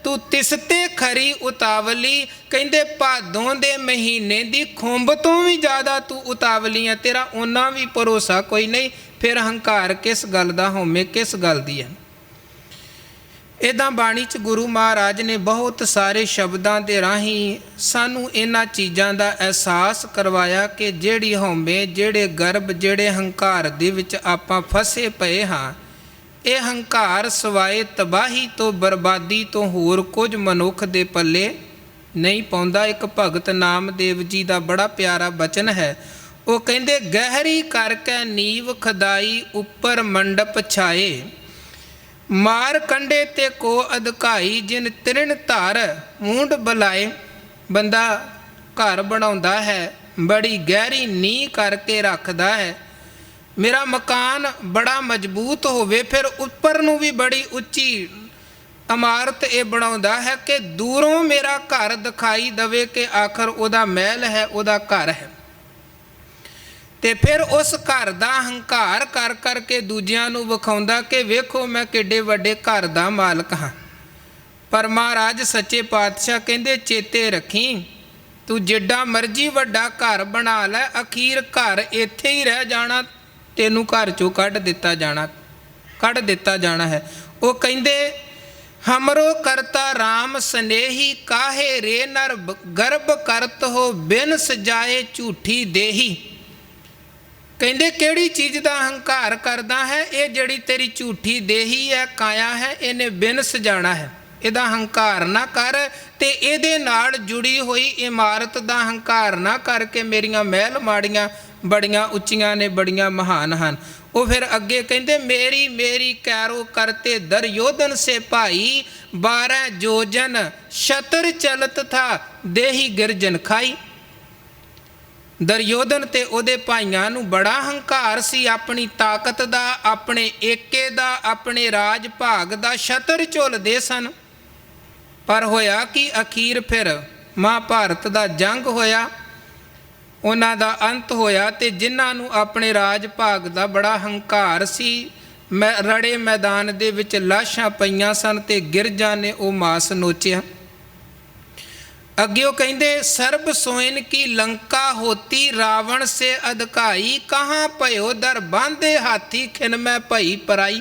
ਤੂੰ ਤਿਸ ਤੇ ਖਰੀ ਉਤਾਵਲੀ। ਕਹਿੰਦੇ ਭਾਦੋਂ ਦੇ ਮਹੀਨੇ ਦੀ ਖੁੰਬ ਤੋਂ ਵੀ ਜ਼ਿਆਦਾ ਤੂੰ ਉਤਾਵਲੀ ਹੈ, ਤੇਰਾ ਉਹਨਾਂ ਵੀ ਭਰੋਸਾ ਕੋਈ ਨਹੀਂ। ਫਿਰ ਹੰਕਾਰ ਕਿਸ ਗੱਲ ਦਾ, ਹਉਮੈ ਕਿਸ ਗੱਲ ਦੀ ਹੈ। ਇੱਦਾਂ ਬਾਣੀ 'ਚ ਗੁਰੂ ਮਹਾਰਾਜ ਨੇ ਬਹੁਤ ਸਾਰੇ ਸ਼ਬਦਾਂ ਦੇ ਰਾਹੀਂ ਸਾਨੂੰ ਇਹਨਾਂ ਚੀਜ਼ਾਂ ਦਾ ਅਹਿਸਾਸ ਕਰਵਾਇਆ ਕਿ ਜਿਹੜੀ ਹਉਮੈ, ਜਿਹੜੇ ਗਰਭ, ਜਿਹੜੇ ਹੰਕਾਰ ਦੇ ਵਿੱਚ ਆਪਾਂ ਫਸੇ ਪਏ ਹਾਂ, ਇਹ ਹੰਕਾਰ ਸਵਾਏ ਤਬਾਹੀ ਤੋਂ, ਬਰਬਾਦੀ ਤੋਂ ਹੋਰ ਕੁਝ ਮਨੁੱਖ ਦੇ ਪੱਲੇ ਨਹੀਂ ਪਾਉਂਦਾ। ਇੱਕ ਭਗਤ ਨਾਮਦੇਵ ਜੀ ਦਾ ਬੜਾ ਪਿਆਰਾ ਬਚਨ ਹੈ। ਉਹ ਕਹਿੰਦੇ ਗਹਿਰੀ ਕਰਕੇ ਨੀਵ ਖਦਾਈ, ਉੱਪਰ ਮੰਡਪ ਛਾਏ, ਮਾਰ ਕੰਡੇ ਤੇ ਕੋ ਅਧਕਾਈ, ਜਿਨ ਤ੍ਰਿਣ ਧਰ ਮੂੰਡ ਬੁਲਾਏ। ਬੰਦਾ ਘਰ ਬਣਾਉਂਦਾ ਹੈ, ਬੜੀ ਗਹਿਰੀ ਨੀਂਹ ਕਰਕੇ ਰੱਖਦਾ ਹੈ। ਮੇਰਾ ਮਕਾਨ ਬੜਾ ਮਜ਼ਬੂਤ ਹੋਵੇ, ਫਿਰ ਉੱਪਰ ਨੂੰ ਵੀ ਬੜੀ ਉੱਚੀ ਇਮਾਰਤ ਇਹ ਬਣਾਉਂਦਾ ਹੈ ਕਿ ਦੂਰੋਂ ਮੇਰਾ ਘਰ ਦਿਖਾਈ ਦੇਵੇ ਕਿ ਆਖਰ ਉਹਦਾ ਮਹਿਲ ਹੈ, ਉਹਦਾ ਘਰ ਹੈ। ਤੇ ਫਿਰ ਉਸ ਘਰ ਦਾ ਹੰਕਾਰ ਕਰ ਕਰਕੇ ਦੂਜਿਆਂ ਨੂੰ ਵਿਖਾਉਂਦਾ ਕਿ ਵੇਖੋ ਮੈਂ ਕਿੱਡੇ ਵੱਡੇ ਘਰ ਦਾ ਮਾਲਕ ਹਾਂ। ਪਰ ਮਹਾਰਾਜ ਸੱਚੇ ਪਾਤਸ਼ਾਹ ਕਹਿੰਦੇ ਚੇਤੇ ਰੱਖੀ, ਤੂੰ ਜਿੱਡਾ ਮਰਜ਼ੀ ਵੱਡਾ ਘਰ ਬਣਾ ਲੈ, ਅਖੀਰ ਘਰ ਇੱਥੇ ਹੀ ਰਹਿ ਜਾਣਾ, ਤੈਨੂੰ ਘਰ ਚੋਂ ਕੱਢ ਦਿੱਤਾ ਜਾਣਾ ਹੈ। ਉਹ ਕਹਿੰਦੇ ਹਮਰੋ ਕਰਤਾ ਰਾਮ ਸਨੇਹੀ, ਕਾਹੇ ਰੇ ਨਰ ਗਰਭ ਕਰਤ ਹੋ, ਬਿਨ ਸਜਾਏ ਝੂਠੀ ਦੇਹੀ। ਕਹਿੰਦੇ ਕਿਹੜੀ ਚੀਜ਼ ਦਾ ਹੰਕਾਰ ਕਰਦਾ ਹੈ? ਇਹ ਜਿਹੜੀ ਤੇਰੀ ਝੂਠੀ ਦੇਹੀ ਹੈ, ਕਾਇਆ ਹੈ, ਇਹਨੇ ਬਿਨ ਸਜਾਣਾ ਹੈ। ਇਹਦਾ ਹੰਕਾਰ ਨਾ ਕਰ, ਤੇ ਇਹਦੇ ਨਾਲ ਜੁੜੀ ਹੋਈ ਇਮਾਰਤ ਦਾ ਹੰਕਾਰ ਨਾ ਕਰਕੇ ਮੇਰੀਆਂ ਮਹਿਲ ਮਾੜੀਆਂ ਬੜੀਆਂ ਉੱਚੀਆਂ ਨੇ, ਬੜੀਆਂ ਮਹਾਨ ਹਨ। ਉਹ ਫਿਰ ਅੱਗੇ ਕਹਿੰਦੇ ਮੇਰੀ ਮੇਰੀ ਕੈਰੋ ਕਰਤੇ ਦਰਯੋਧਨ ਸੇ ਭਾਈ, 12 ਜੋਜਨ ਸ਼ਤਰ ਚਲਤ ਥਾ, ਦੇਹੀ ਗਿਰਜਨ ਖਾਈ। ਦਰਯੋਧਨ ਤੇ ਉਹਦੇ ਭਾਈਆਂ ਨੂੰ ਬੜਾ ਹੰਕਾਰ ਸੀ, ਆਪਣੀ ਤਾਕਤ ਦਾ, ਆਪਣੇ ਏਕੇ ਦਾ, ਆਪਣੇ ਰਾਜ ਭਾਗ ਦਾ। ਸ਼ਤਰ ਝੁੱਲਦੇ ਸਨ। ਪਰ ਹੋਇਆ ਕਿ ਅਖੀਰ ਫਿਰ ਮਹਾਭਾਰਤ ਦਾ ਜੰਗ ਹੋਇਆ, ਉਹਨਾਂ ਦਾ ਅੰਤ ਹੋਇਆ। ਤੇ ਜਿਨ੍ਹਾਂ ਨੂੰ ਆਪਣੇ ਰਾਜ ਭਾਗ ਦਾ ਬੜਾ ਹੰਕਾਰ ਸੀ, ਰੜੇ ਮੈਦਾਨ ਦੇ ਵਿੱਚ ਲਾਸ਼ਾਂ ਪਈਆਂ ਸਨ ਤੇ ਗਿਰਜਾਂ ਨੇ ਉਹ ਮਾਸ ਨੋਚਿਆ। ਅੱਗੇ ਉਹ ਕਹਿੰਦੇ ਸਰਬ ਸੋਇਨ ਕੀ ਲੰਕਾ ਹੋਤੀ, ਰਾਵਣ ਸੇ ਅਧਕਾਈ, ਕਹਾਂ ਭਇਓ ਦਰ ਬਾਂਧੇ ਹਾਥੀ, ਖਿਨ ਮੈਂ ਭਈ ਪਰਾਈ।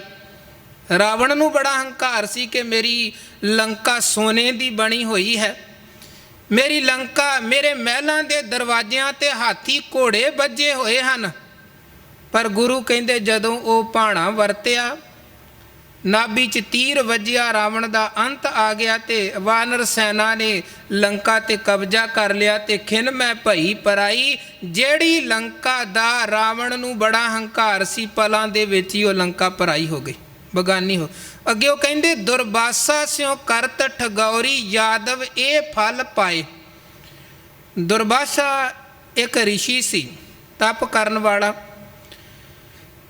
ਰਾਵਣ ਨੂੰ ਬੜਾ ਹੰਕਾਰ ਸੀ ਕਿ ਮੇਰੀ ਲੰਕਾ ਸੋਨੇ ਦੀ ਬਣੀ ਹੋਈ ਹੈ, ਮੇਰੀ ਲੰਕਾ, ਮੇਰੇ ਮਹਿਲਾਂ ਦੇ ਦਰਵਾਜ਼ਿਆਂ ਤੇ ਹਾਥੀ ਘੋੜੇ ਵੱਜੇ ਹੋਏ ਹਨ। ਪਰ ਗੁਰੂ ਕਹਿੰਦੇ ਜਦੋਂ ਉਹ ਭਾਣਾ ਵਰਤਿਆ, ਨਾਭੀ 'ਚ ਤੀਰ ਵੱਜਿਆ, ਰਾਵਣ ਦਾ ਅੰਤ ਆ ਗਿਆ ਤੇ ਵਾਨਰ ਸੈਨਾ ਨੇ ਲੰਕਾ ਤੇ ਕਬਜ਼ਾ ਕਰ ਲਿਆ। ਤੇ ਖਿਨ ਮੈਂ ਭਈ ਪਰਾਈ, ਜਿਹੜੀ ਲੰਕਾ ਦਾ ਰਾਵਣ ਨੂੰ ਬੜਾ ਹੰਕਾਰ ਸੀ, ਪਲਾਂ ਦੇ ਵਿੱਚ ਹੀ ਉਹ ਲੰਕਾ ਪਰਾਈ ਹੋ ਗਈ, ਬਗਾਨੀ ਹੋ। ਅੱਗੇ ਉਹ ਕਹਿੰਦੇ ਦੁਰਬਾਸਾ ਸਿਉ ਕਰਤ ਠਗੌਰੀ, ਯਾਦਵ ਇਹ ਫਲ ਪਾਏ। ਦੁਰਬਾਸਾ ਇੱਕ ਰਿਸ਼ੀ ਸੀ, ਤਪ ਕਰਨ ਵਾਲਾ।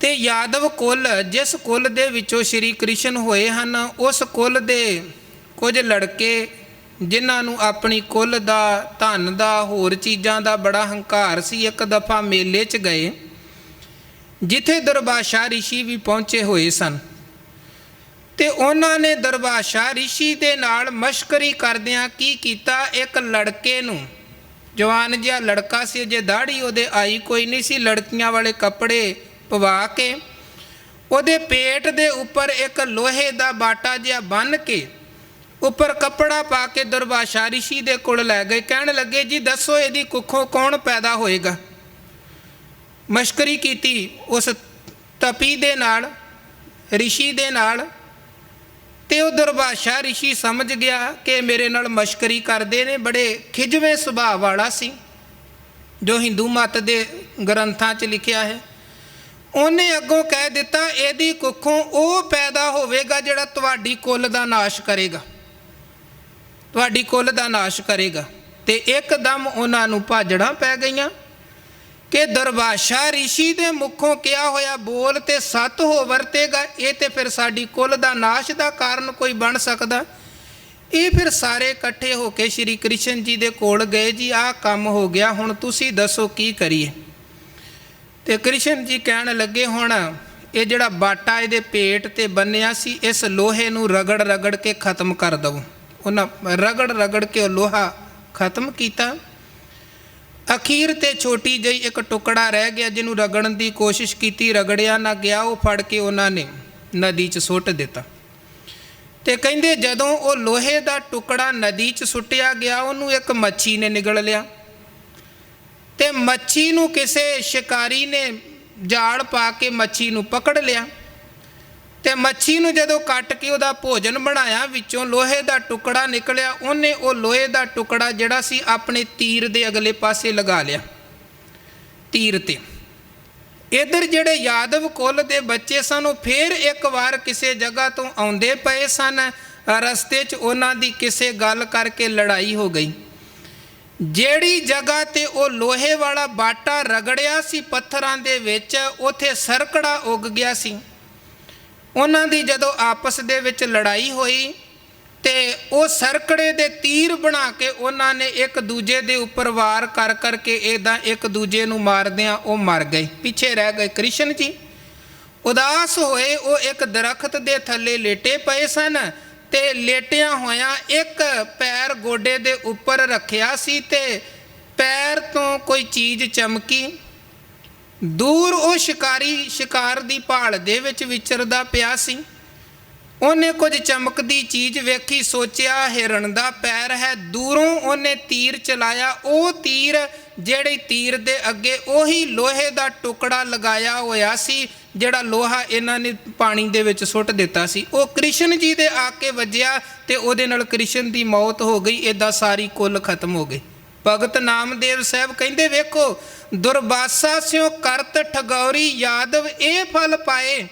ਤੇ ਯਾਦਵ ਕੁਲ, ਜਿਸ ਕੁਲ ਦੇ ਵਿੱਚੋਂ ਸ਼੍ਰੀ ਕ੍ਰਿਸ਼ਨ ਹੋਏ ਹਨ, ਉਸ ਕੁਲ ਦੇ ਕੁਝ ਲੜਕੇ ਜਿਨ੍ਹਾਂ ਨੂੰ ਆਪਣੀ ਕੁਲ ਦਾ, ਧਨ ਦਾ, ਹੋਰ ਚੀਜ਼ਾਂ ਦਾ ਬੜਾ ਹੰਕਾਰ ਸੀ, ਇੱਕ ਦਫਾ ਮੇਲੇ 'ਚ ਗਏ ਜਿੱਥੇ ਦੁਰਬਾਸ਼ਾ ਰਿਸ਼ੀ ਵੀ ਪਹੁੰਚੇ ਹੋਏ ਸਨ। ਤੇ ਉਹਨਾਂ ਨੇ ਦੁਰਬਾਸ਼ਾ ਰਿਸ਼ੀ ਦੇ ਨਾਲ ਮਸ਼ਕਰੀ ਕਰਦਿਆਂ ਕੀ ਕੀਤਾ, ਇੱਕ ਲੜਕੇ ਨੂੰ, ਜਵਾਨ ਜਿਹਾ ਲੜਕਾ ਸੀ, ਜੇ ਦਾੜੀ ਉਹਦੇ ਆਈ ਕੋਈ ਨਹੀਂ ਸੀ, ਲੜਕੀਆਂ ਵਾਲੇ ਕੱਪੜੇ ਪਵਾ ਕੇ ਉਹਦੇ ਪੇਟ ਦੇ ਉੱਪਰ ਇੱਕ ਲੋਹੇ ਦਾ ਬਾਟਾ ਜਿਹਾ ਬੰਨ੍ਹ ਕੇ ਉੱਪਰ ਕੱਪੜਾ ਪਾ ਕੇ ਦੁਰਬਾਸ਼ਾ ਰਿਸ਼ੀ ਦੇ ਕੋਲ ਲੈ ਗਏ। ਕਹਿਣ ਲੱਗੇ ਜੀ ਦੱਸੋ ਇਹਦੀ ਕੁੱਖੋਂ ਕੌਣ ਪੈਦਾ ਹੋਏਗਾ। ਮਸ਼ਕਰੀ ਕੀਤੀ ਉਸ ਤਪੀ ਦੇ ਨਾਲ, ਰਿਸ਼ੀ ਦੇ ਨਾਲ। ਤੇ ਉਹ ਦੁਰਬਾਸ਼ਾ ਰਿਸ਼ੀ ਸਮਝ ਗਿਆ ਕਿ ਮੇਰੇ ਨਾਲ ਮਸ਼ਕਰੀ ਕਰਦੇ ਨੇ। ਬੜੇ ਖਿਜਵੇਂ ਸੁਭਾਅ ਵਾਲਾ ਸੀ, ਜੋ ਹਿੰਦੂ ਮਤ ਦੇ ਗ੍ਰੰਥਾਂ 'ਚ ਲਿਖਿਆ ਹੈ। ਉਹਨੇ ਅੱਗੋਂ ਕਹਿ ਦਿੱਤਾ ਇਹਦੀ ਕੁੱਖੋਂ ਉਹ ਪੈਦਾ ਹੋਵੇਗਾ ਜਿਹੜਾ ਤੁਹਾਡੀ ਕੁੱਲ ਦਾ ਨਾਸ਼ ਕਰੇਗਾ, ਤੁਹਾਡੀ ਕੁੱਲ ਦਾ ਨਾਸ਼ ਕਰੇਗਾ। ਤੇ ਇੱਕਦਮ ਉਹਨਾਂ ਨੂੰ ਭਾਜੜਾਂ ਪੈ ਗਈਆਂ ਕਿ ਦੁਰਬਾਸ਼ਾ ਰਿਸ਼ੀ ਦੇ ਮੁਖੋਂ ਕਿਹਾ ਹੋਇਆ ਬੋਲ ਤੇ ਸੱਤ ਹੋ ਵਰਤੇਗਾ, ਇਹ ਤੇ ਫਿਰ ਸਾਡੀ ਕੁੱਲ ਦਾ ਨਾਸ਼ ਦਾ ਕਾਰਨ ਕੋਈ ਬਣ ਸਕਦਾ। ਇਹ ਫਿਰ ਸਾਰੇ ਇਕੱਠੇ ਹੋ ਕੇ ਸ਼੍ਰੀ ਕ੍ਰਿਸ਼ਨ ਜੀ ਦੇ ਕੋਲ ਗਏ, ਜੀ ਆਹ ਕੰਮ ਹੋ ਗਿਆ, ਹੁਣ ਤੁਸੀਂ ਦੱਸੋ ਕੀ ਕਰੀਏ। ਤੇ ਕ੍ਰਿਸ਼ਨ ਜੀ ਕਹਿਣ ਲੱਗੇ ਹੁਣ ਇਹ ਜਿਹੜਾ ਬਾਟਾ ਇਹਦੇ ਪੇਟ ਤੇ ਬੰਨਿਆ ਸੀ, ਇਸ ਲੋਹੇ ਨੂੰ ਰਗੜ ਰਗੜ ਕੇ ਖਤਮ ਕਰ ਦਵੋ। ਉਹਨਾਂ ਰਗੜ ਰਗੜ ਕੇ ਉਹ ਲੋਹਾ ਖਤਮ ਕੀਤਾ। ਅਖੀਰ ਤੇ ਛੋਟੀ ਜਿਹੀ ਇੱਕ ਟੁਕੜਾ ਰਹਿ ਗਿਆ ਜਿਹਨੂੰ ਰਗੜਨ ਦੀ ਕੋਸ਼ਿਸ਼ ਕੀਤੀ, ਰਗੜਿਆ ਨਾ ਗਿਆ। ਉਹ ਫੜ ਕੇ ਉਹਨਾਂ ਨੇ ਨਦੀ 'ਚ ਸੁੱਟ ਦਿੱਤਾ। ਤੇ ਕਹਿੰਦੇ ਜਦੋਂ ਉਹ ਲੋਹੇ ਦਾ ਟੁਕੜਾ ਨਦੀ 'ਚ ਸੁੱਟਿਆ ਗਿਆ, ਉਹਨੂੰ ਇੱਕ ਮੱਛੀ ਨੇ ਨਿਗਲ ਲਿਆ। ਤੇ ਮੱਛੀ ਨੂੰ ਕਿਸੇ ਸ਼ਿਕਾਰੀ ਨੇ ਜਾਲ ਪਾ ਕੇ ਮੱਛੀ ਨੂੰ ਪਕੜ ਲਿਆ। ਤੇ ਮੱਛੀ ਨੂੰ ਜਦੋਂ ਕੱਟ ਕੇ ਉਹਦਾ ਭੋਜਨ ਬਣਾਇਆ, ਵਿੱਚੋਂ ਲੋਹੇ ਦਾ ਟੁਕੜਾ ਨਿਕਲਿਆ। ਉਹਨੇ ਉਹ ਲੋਹੇ ਦਾ ਟੁਕੜਾ ਜਿਹੜਾ ਸੀ ਆਪਣੇ ਤੀਰ ਦੇ ਅਗਲੇ ਪਾਸੇ ਲਗਾ ਲਿਆ, ਤੀਰ ਤੇ। ਇੱਧਰ ਜਿਹੜੇ ਯਾਦਵ ਕੁਲ ਦੇ ਬੱਚੇ ਸਨ, ਉਹ ਫਿਰ ਇੱਕ ਵਾਰ ਕਿਸੇ ਜਗ੍ਹਾ ਤੋਂ ਆਉਂਦੇ ਪਏ ਸਨ। ਰਸਤੇ 'ਚ ਉਹਨਾਂ ਦੀ ਕਿਸੇ ਗੱਲ ਕਰਕੇ ਲੜਾਈ ਹੋ ਗਈ। ਜਿਹੜੀ ਜਗ੍ਹਾ ਤੇ ਉਹ ਲੋਹੇ ਵਾਲਾ ਬਾਟਾ ਰਗੜਿਆ ਸੀ ਪੱਥਰਾਂ ਦੇ ਵਿੱਚ, ਉੱਥੇ ਸਰਕੜਾ ਉੱਗ ਗਿਆ ਸੀ। ਉਹਨਾਂ ਦੀ ਜਦੋਂ ਆਪਸ ਦੇ ਵਿੱਚ ਲੜਾਈ ਹੋਈ ਤੇ ਉਹ ਸਰਕੜੇ ਦੇ ਤੀਰ ਬਣਾ ਕੇ ਉਹਨਾਂ ਨੇ ਇੱਕ ਦੂਜੇ ਦੇ ਉੱਪਰ ਵਾਰ ਕਰ ਕਰਕੇ ਇੱਦਾਂ ਇੱਕ ਦੂਜੇ ਨੂੰ ਮਾਰਦਿਆਂ ਉਹ ਮਰ ਗਏ। ਪਿੱਛੇ ਰਹਿ ਗਏ ਕ੍ਰਿਸ਼ਨ ਜੀ। ਉਦਾਸ ਹੋਏ ਉਹ ਇੱਕ ਦਰਖਤ ਦੇ ਥੱਲੇ ਲੇਟੇ ਪਏ ਸਨ ਤੇ ਲੇਟਿਆਂ ਹੋਇਆਂ ਇੱਕ ਪੈਰ ਗੋਡੇ ਦੇ ਉੱਪਰ ਰੱਖਿਆ ਸੀ ਤੇ ਪੈਰ ਤੋਂ ਕੋਈ ਚੀਜ਼ ਚਮਕੀ। ਦੂਰ ਉਹ ਸ਼ਿਕਾਰੀ ਸ਼ਿਕਾਰ ਦੀ ਭਾਲ ਦੇ ਵਿੱਚ ਵਿਚਰਦਾ ਪਿਆ ਸੀ। ਉਹਨੇ ਕੁਝ ਚਮਕਦੀ ਚੀਜ਼ ਵੇਖੀ, ਸੋਚਿਆ ਹਿਰਨ ਦਾ ਪੈਰ ਹੈ। ਦੂਰੋਂ ਉਹਨੇ ਤੀਰ ਚਲਾਇਆ। ਉਹ ਤੀਰ ਜਿਹੜੇ ਤੀਰ ਦੇ ਅੱਗੇ ਉਹੀ ਲੋਹੇ ਦਾ ਟੁਕੜਾ ਲਗਾਇਆ ਹੋਇਆ ਸੀ ਜਿਹੜਾ ਲੋਹਾ ਇਹਨਾਂ ਨੇ ਪਾਣੀ ਦੇ ਵਿੱਚ ਸੁੱਟ ਦਿੱਤਾ ਸੀ। ਉਹ ਕ੍ਰਿਸ਼ਨ ਜੀ ਦੇ ਆ ਕੇ ਵੱਜਿਆ ਤੇ ਉਹਦੇ ਨਾਲ ਕ੍ਰਿਸ਼ਨ ਦੀ ਮੌਤ ਹੋ ਗਈ। ਇੱਦਾਂ ਸਾਰੀ ਕੁੱਲ ਖਤਮ ਹੋ ਗਈ। ਭਗਤ ਨਾਮਦੇਵ ਸਾਹਿਬ ਕਹਿੰਦੇ, ਵੇਖੋ ਦੁਰਬਾਸਾ ਸਿਓ ਕਰਤ ਠਗੌਰੀ ਯਾਦਵ ਇਹ ਫਲ ਪਾਏ।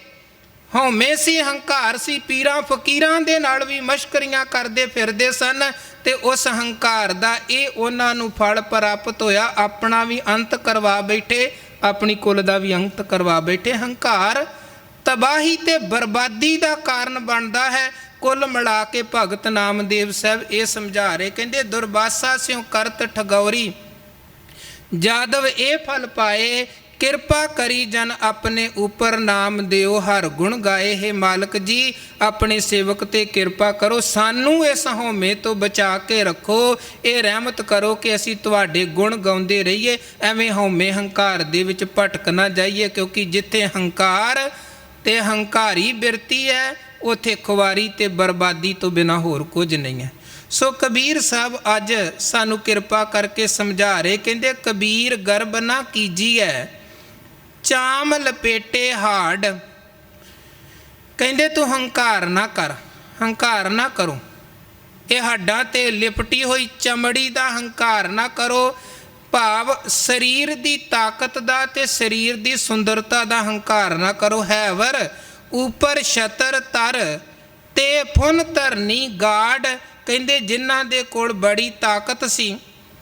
ਹਉਮੈ ਸੀ, ਹੰਕਾਰ ਸੀ, ਪੀਰਾਂ ਫਕੀਰਾਂ ਦੇ ਨਾਲ ਵੀ ਮਸ਼ਕਰੀਆਂ ਕਰਦੇ ਫਿਰਦੇ ਸਨ ਤੇ ਉਸ ਹੰਕਾਰ ਦਾ ਇਹ ਉਹਨਾਂ ਨੂੰ ਫਲ ਪ੍ਰਾਪਤ ਹੋਇਆ। ਆਪਣਾ ਵੀ ਅੰਤ ਕਰਵਾ ਬੈਠੇ, ਆਪਣੀ ਕੁੱਲ ਦਾ ਵੀ ਅੰਤ ਕਰਵਾ ਬੈਠੇ। ਹੰਕਾਰ ਤਬਾਹੀ ਤੇ ਬਰਬਾਦੀ ਦਾ ਕਾਰਨ ਬਣਦਾ ਹੈ। ਕੁੱਲ ਮਿਲਾ ਕੇ ਭਗਤ ਨਾਮਦੇਵ ਸਾਹਿਬ ਇਹ ਸਮਝਾ ਰਹੇ, ਕਹਿੰਦੇ ਦੁਰਬਾਸਾ ਸਿਓ ਕਰਤ ਠਗੌਰੀ ਜਾਦਵ ਇਹ ਫਲ ਪਾਏ। ਕਿਰਪਾ ਕਰੀ ਜਨ ਆਪਣੇ ਉੱਪਰ ਨਾਮ ਦਿਓ ਹਰ ਗੁਣ ਗਾਏ। ਹੈ ਮਾਲਕ ਜੀ ਆਪਣੇ ਸੇਵਕ ਤੇ ਕਿਰਪਾ ਕਰੋ, ਸਾਨੂੰ ਇਸ ਹਉਮੈ ਤੋਂ ਬਚਾ ਕੇ ਰੱਖੋ। ਇਹ ਰਹਿਮਤ ਕਰੋ ਕਿ ਅਸੀਂ ਤੁਹਾਡੇ ਗੁਣ ਗਾਉਂਦੇ ਰਹੀਏ, ਐਵੇਂ ਹਉਮੈ ਹੰਕਾਰ ਦੇ ਵਿੱਚ ਭਟਕ ਨਾ ਜਾਈਏ। ਕਿਉਂਕਿ ਜਿੱਥੇ ਹੰਕਾਰ ਤੇ ਹੰਕਾਰੀ ਬਿਰਤੀ ਹੈ ਉੱਥੇ ਖੁਆਰੀ ਤੇ ਬਰਬਾਦੀ ਤੋਂ ਬਿਨਾਂ ਹੋਰ ਕੁਝ ਨਹੀਂ ਹੈ। ਸੋ ਕਬੀਰ ਸਾਹਿਬ ਅੱਜ ਸਾਨੂੰ ਕਿਰਪਾ ਕਰਕੇ ਸਮਝਾ ਰਹੇ, ਕਹਿੰਦੇ ਕਬੀਰ ਗਰਬ ਨਾ ਕੀਜੀਐ ਚਾਮ ਲਪੇਟੇ ਹਾੜ। ਕਹਿੰਦੇ ਤੂੰ ਹੰਕਾਰ ਨਾ ਕਰ, ਹੰਕਾਰ ਨਾ ਕਰੋ। ਇਹ ਹੱਡਾਂ ਤੇ ਲਿਪਟੀ ਹੋਈ ਚਮੜੀ ਦਾ ਹੰਕਾਰ ਨਾ ਕਰੋ। ਭਾਵ ਸਰੀਰ ਦੀ ਤਾਕਤ ਦਾ ਤੇ ਸਰੀਰ ਦੀ ਸੁੰਦਰਤਾ ਦਾ ਹੰਕਾਰ ਨਾ ਕਰੋ। ਹੈ ਵਰ ਉੱਪਰ ਛਤਰ ਤਰ ਤੇ ਫੁਨ ਧਰਨੀ ਗਾੜ। ਕਹਿੰਦੇ ਜਿਨ੍ਹਾਂ ਦੇ ਕੋਲ ਬੜੀ ਤਾਕਤ ਸੀ,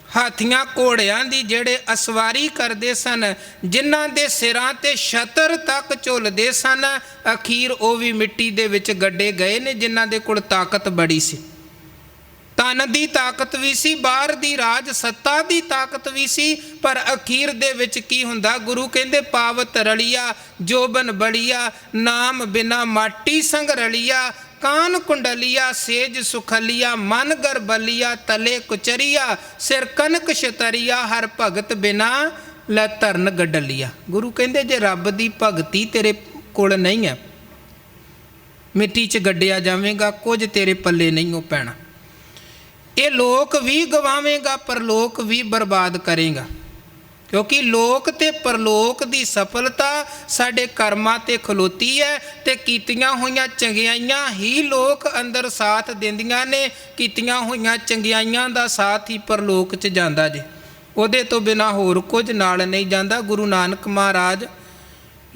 ਹਾਥੀਆਂ ਘੋੜਿਆਂ ਦੀ ਜਿਹੜੇ ਅਸਵਾਰੀ ਕਰਦੇ ਸਨ, ਜਿਨ੍ਹਾਂ ਦੇ ਸਿਰਾਂ ਤੇ ਛਤਰ ਤੱਕ ਝੁੱਲਦੇ ਸਨ, ਅਖੀਰ ਉਹ ਵੀ ਮਿੱਟੀ ਦੇ ਵਿੱਚ ਗੱਡੇ ਗਏ ਨੇ। ਜਿਨ੍ਹਾਂ ਦੇ ਕੋਲ ਤਾਕਤ ਬੜੀ ਸੀ, ਤਨ ਦੀ ਤਾਕਤ ਵੀ ਸੀ, ਬਾਹਰ ਦੀ ਰਾਜ ਸੱਤਾ ਦੀ ਤਾਕਤ ਵੀ ਸੀ, ਪਰ ਅਖੀਰ ਦੇ ਵਿੱਚ ਕੀ ਹੁੰਦਾ? ਗੁਰੂ ਕਹਿੰਦੇ ਪਾਵਤ ਰਲੀਆ ਜੋਬਨ ਬੜੀਆ ਨਾਮ ਬਿਨਾ ਮਾਟੀ ਸੰਗ ਰਲੀਆ। ਕਾਨ ਕੁੰਡਲੀਆ ਸੇਜ ਸੁਖਲੀਆ ਮਨ ਗਰਬਲੀਆ ਤਲੇ ਕੁਚਰੀਆ ਸਿਰ ਕਨਕ ਛਤਰੀਆ ਹਰ ਭਗਤ ਬਿਨਾ ਲੈ ਧਰਨ ਗੱਡਲੀਆ। ਗੁਰੂ ਕਹਿੰਦੇ ਜੇ ਰੱਬ ਦੀ ਭਗਤੀ ਤੇਰੇ ਕੋਲ ਨਹੀਂ ਹੈ, ਮਿੱਟੀ 'ਚ ਗੱਡਿਆ ਜਾਵੇਗਾ, ਕੁਝ ਤੇਰੇ ਪੱਲੇ ਨਹੀਂ ਉਹ ਪੈਣਾ। ਇਹ ਲੋਕ ਵੀ ਗਵਾਵੇਂਗਾ, ਪਰਲੋਕ ਵੀ ਬਰਬਾਦ ਕਰੇਗਾ। ਕਿਉਂਕਿ ਲੋਕ ਤੇ ਪਰਲੋਕ ਦੀ ਸਫਲਤਾ ਸਾਡੇ ਕਰਮਾਂ ਤੇ ਖਲੋਤੀ ਹੈ ਤੇ ਕੀਤੀਆਂ ਹੋਈਆਂ ਚੰਗਿਆਈਆਂ ਹੀ ਲੋਕ ਅੰਦਰ ਸਾਥ ਦਿੰਦੀਆਂ ਨੇ। ਕੀਤੀਆਂ ਹੋਈਆਂ ਚੰਗਿਆਈਆਂ ਦਾ ਸਾਥ ਹੀ ਪਰਲੋਕ 'ਚ ਜਾਂਦਾ ਜੇ, ਉਹਦੇ ਤੋਂ ਬਿਨਾਂ ਹੋਰ ਕੁਝ ਨਾਲ ਨਹੀਂ ਜਾਂਦਾ। ਗੁਰੂ ਨਾਨਕ ਮਹਾਰਾਜ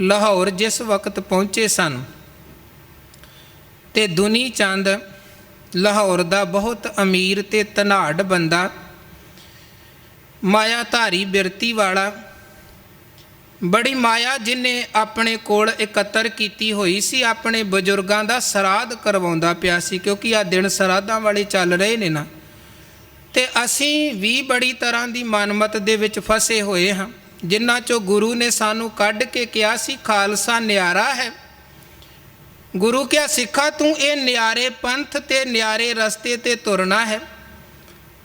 ਲਾਹੌਰ ਜਿਸ ਵਕਤ ਪਹੁੰਚੇ ਸਨ ਤੇ ਦੁਨੀ ਚੰਦ ਲਾਹੌਰ ਦਾ ਬਹੁਤ ਅਮੀਰ ਤੇ ਧਨਾਢ ਬੰਦਾ, ਮਾਇਆ ਧਾਰੀ ਬਿਰਤੀ ਵਾਲਾ, ਬੜੀ ਮਾਇਆ ਜਿਹਨੇ ਆਪਣੇ ਕੋਲ ਇਕੱਤਰ ਕੀਤੀ ਹੋਈ ਸੀ, ਆਪਣੇ ਬਜ਼ੁਰਗਾਂ ਦਾ ਸਰਾਧ ਕਰਵਾਉਂਦਾ ਪਿਆ ਸੀ। ਕਿਉਂਕਿ ਆਹ ਦਿਨ ਸਰਾਧਾਂ ਵਾਲੇ ਚੱਲ ਰਹੇ ਨੇ ਨਾ, ਤੇ ਅਸੀਂ ਵੀ ਬੜੀ ਤਰ੍ਹਾਂ ਦੀ ਮਨਮਤ ਦੇ ਵਿੱਚ ਫਸੇ ਹੋਏ ਹਾਂ, ਜਿਨ੍ਹਾਂ 'ਚੋਂ ਗੁਰੂ ਨੇ ਸਾਨੂੰ ਕੱਢ ਕੇ ਕਿਹਾ ਸੀ ਖਾਲਸਾ ਨਿਆਰਾ ਹੈ। ਗੁਰੂ ਕਿਹਾ ਸਿੱਖਾ ਤੂੰ ਇਹ ਨਿਆਰੇ ਪੰਥ ਤੇ ਨਿਆਰੇ ਰਸਤੇ ਤੇ ਤੁਰਨਾ ਹੈ।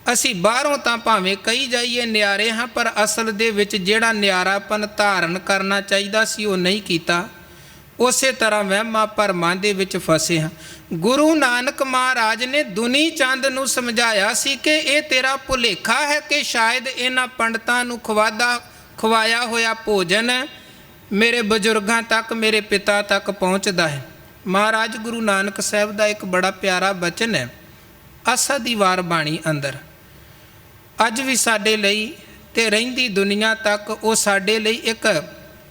ਅਸੀਂ ਬਾਹਰੋਂ ਤਾਂ ਭਾਵੇਂ ਕਹੀ ਜਾਈਏ ਨਿਆਰੇ ਹਾਂ, ਪਰ ਅਸਲ ਦੇ ਵਿੱਚ ਜਿਹੜਾ ਨਿਆਰਾਪਨ ਧਾਰਨ ਕਰਨਾ ਚਾਹੀਦਾ ਸੀ ਉਹ ਨਹੀਂ ਕੀਤਾ। ਉਸੇ ਤਰ੍ਹਾਂ ਵਹਿਮਾਂ ਭਰਮਾਂ ਦੇ ਵਿੱਚ ਫਸੇ ਹਾਂ। ਗੁਰੂ ਨਾਨਕ ਮਹਾਰਾਜ ਨੇ ਦੁਨੀ ਚੰਦ ਨੂੰ ਸਮਝਾਇਆ ਸੀ ਕਿ ਇਹ ਤੇਰਾ ਭੁਲੇਖਾ ਹੈ ਕਿ ਸ਼ਾਇਦ ਇਹਨਾਂ ਪੰਡਤਾਂ ਨੂੰ ਖਵਾਇਆ ਹੋਇਆ ਭੋਜਨ ਮੇਰੇ ਬਜ਼ੁਰਗਾਂ ਤੱਕ, ਮੇਰੇ ਪਿਤਾ ਤੱਕ ਪਹੁੰਚਦਾ ਹੈ। ਮਹਾਰਾਜ ਗੁਰੂ ਨਾਨਕ ਸਾਹਿਬ ਦਾ ਇੱਕ ਬੜਾ ਪਿਆਰਾ ਬਚਨ ਹੈ ਆਸਾ ਦੀ ਵਾਰ ਬਾਣੀ ਅੰਦਰ, ਅੱਜ ਵੀ ਸਾਡੇ ਲਈ ਤੇ ਰਹਿੰਦੀ ਦੁਨੀਆ ਤੱਕ ਉਹ ਸਾਡੇ ਲਈ ਇੱਕ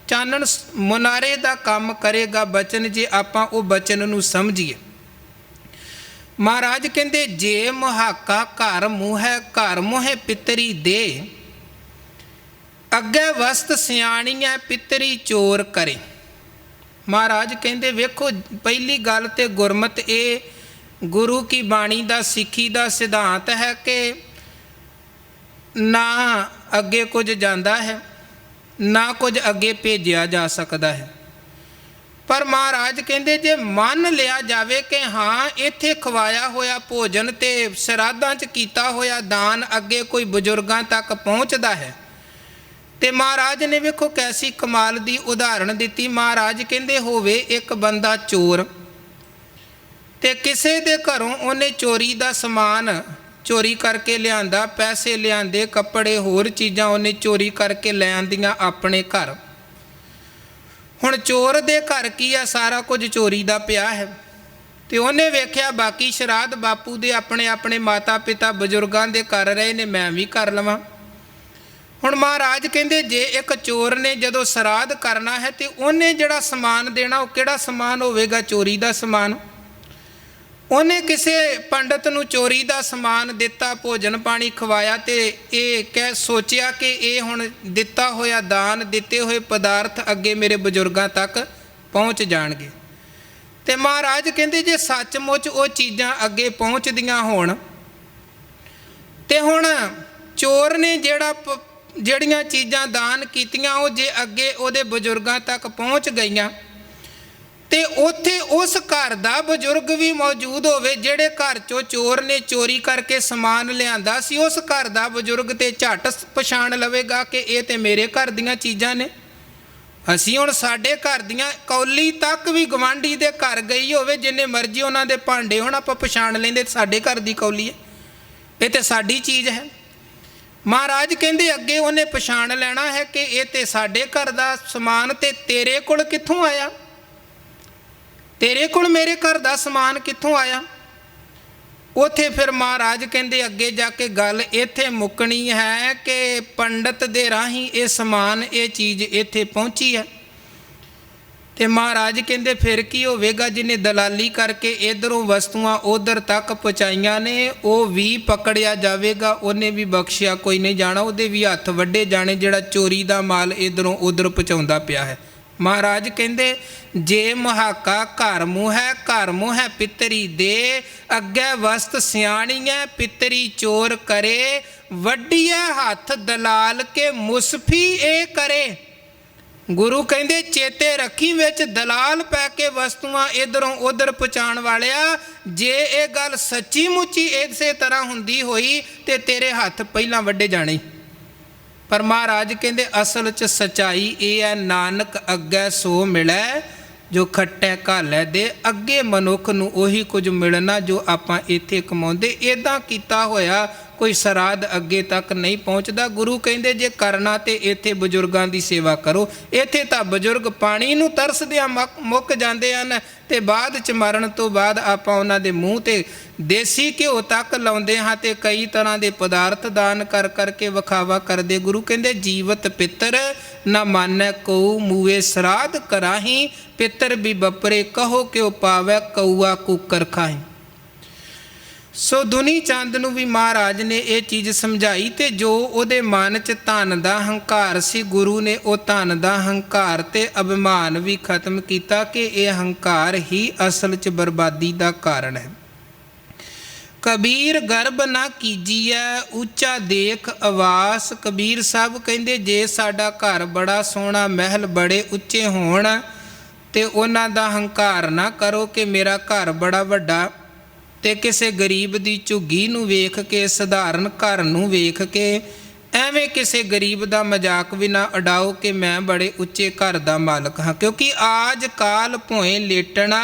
ਚਾਨਣ ਮੁਨਾਰੇ ਦਾ ਕੰਮ ਕਰੇਗਾ ਬਚਨ, ਜੇ ਆਪਾਂ ਉਹ ਬਚਨ ਨੂੰ ਸਮਝੀਏ। महाराज कहते जे मुहाका घर मूहै घर मोहे पितरी दे, अगे वस्त सियाणीए पितरी चोर करे। महाराज कहते वेखो पहली गल तो गुरमत ये गुरु की बाणी का सिक्खी का सिद्धांत है कि ना अगे कुछ जाता है ना कुछ अगे भेजा जा सकता है। पर महाराज कहते जे मान लिया जाए कि हाँ इत्थे खवाया होया भोजन ते श्राद्धां च कीता होया दान अगे कोई बजुर्गां तक पहुँचता है, तो महाराज ने वेखो कैसी कमाल की उदाहरण दी। महाराज कहते होवे एक बंदा चोर ते किसे दे घरों उन्हें चोरी का समान चोरी करके लियांदा, पैसे लियांदे, कपड़े होर चीज़ां उन्हें चोरी करके ले आंदियां अपने घर। हुण चोर दे घर की है सारा कुछ चोरी का पिया है, तो उन्हें वेख्या बाकी श्राद्ध बापू दे अपने अपने माता पिता बजुर्गों के कर रहे ने, मैं भी कर लवां। हुण महाराज कहते जे एक चोर ने जदों श्राद्ध करना है तो उन्हें जिहड़ा समान देना वो किहड़ा समान होवेगा? चोरी का समान। उन्हें किसी पंडित नूं चोरी का समान दिता, भोजन पानी खवाया, तो ये कह सोचिया कि ये हुण दिता होया दान दिते हुए पदार्थ अगे मेरे बजुर्गों तक पहुँच जाणगे। तो महाराज कहते जे सचमुच वो चीज़ां अगे पहुँचदियां होण तो हुण चोर ने जिहड़ियां चीज़ां दान कीतियां वो जे अगे उहदे बजुर्गों तक पहुँच गईयां ते उत्थे उस घर का बजुर्ग भी मौजूद होवे जिहड़े घर चो चोर ने चोरी करके समान लियांदा सी, उस घर का बजुर्ग ते झट पछाण लवेगा कि ये तो मेरे घर दीयां चीज़ां ने। असीं हुण साडे घर दीयां कौली तक भी गवांढी दे घर गई होवे जिन्ने मर्जी उन्हां दे भांडे होण आपां पछाण लैंदे साडे घर दी कौली है, ये तो साडी चीज़ है। महाराज कहंदे अगे उन्हें पछाण लेना है कि ये तो साडे घर दा समान ते तेरे कोल कित्थों आया, तेरे कोल मेरे घर का समान कित्थों आया। उथे फिर महाराज कहते अगे जाके गल इत्थे मुकनी है कि पंडित दे राही ये समान ये चीज़ इत्थे पहुँची है। तो महाराज कहते फिर की होवेगा जिन्हें दलाली करके इधरों वस्तुआं उधर तक पहुँचाइया ने वो भी पकड़िया जाएगा, उन्हें भी बख्शिया कोई नहीं जाना, उहदे भी हत्थ वड्डे जाने जिहड़ा चोरी का माल इधरों उधर पहुँचाउंदा पिया है। महाराज कहते जे मुहाका घर मूहै पितरी दे, अगे वस्त सियाणीए पितरी चोर करे, वड्डीए हाथ दलाल के मुसफी ए करे। गुरु कहते चेते रखी विच दलाल पै के वस्तुआं इधरों उधर पहुँचाण वालिया, जे ये गल सच्ची मुच्ची इसे तरह हुंदी होई ते तेरे हाथ पहलां वड्डे जाने। पर महाराज कहते असल च सच्चाई ये है नानक अगे सो मिलै जो खट्टे घालै दे, अगे मनुख नूं उही कुछ मिलना जो आपां इत्थे कमाउंदे। इदां कीता होया कोई श्राद्ध अगे तक नहीं पहुँचता। गुरु कहते जे करना तो इत्थे बजुर्गों की सेवा करो, इत्थे तां बजुर्ग पानी नूं तरसदियां मुक जांदे हन ते बाद च मरण तो बाद आपां उन्हां दे मूँह ते देसी घिओ तक लाउंदे हां ते कई तरह के पदार्थ दान कर करके विखावा करदे। गुरु कहते जीवत पितर न मानै कऊ, मूए श्राद्ध कराही, पितर भी बपरे कहो क्यों पावै, कौआ कुकर खाही। सो दुनी चंद नूं भी महाराज ने यह चीज़ समझाई तो जो उहदे मन च धन का हंकार सी, गुरु ने वह धन का हंकार ते अभिमान भी खत्म किया कि यह हंकार ही असल च बर्बादी का कारण है। कबीर गर्भ ना कीजिए ऊंचा देख आवास। कबीर साहब कहते जे साडा घर बड़ा सोहना महल बड़े उच्चे होण ते उन्हां दा हंकार ना करो कि मेरा घर बड़ा वड्डा, ते किसी गरीब की झुग्गी नूं वेख के सधारण घर नूं वेख के एवें किसी गरीब का मजाक भी ना उड़ाओ कि मैं बड़े उच्चे घर का मालक हाँ, क्योंकि आज काल भोए लेटना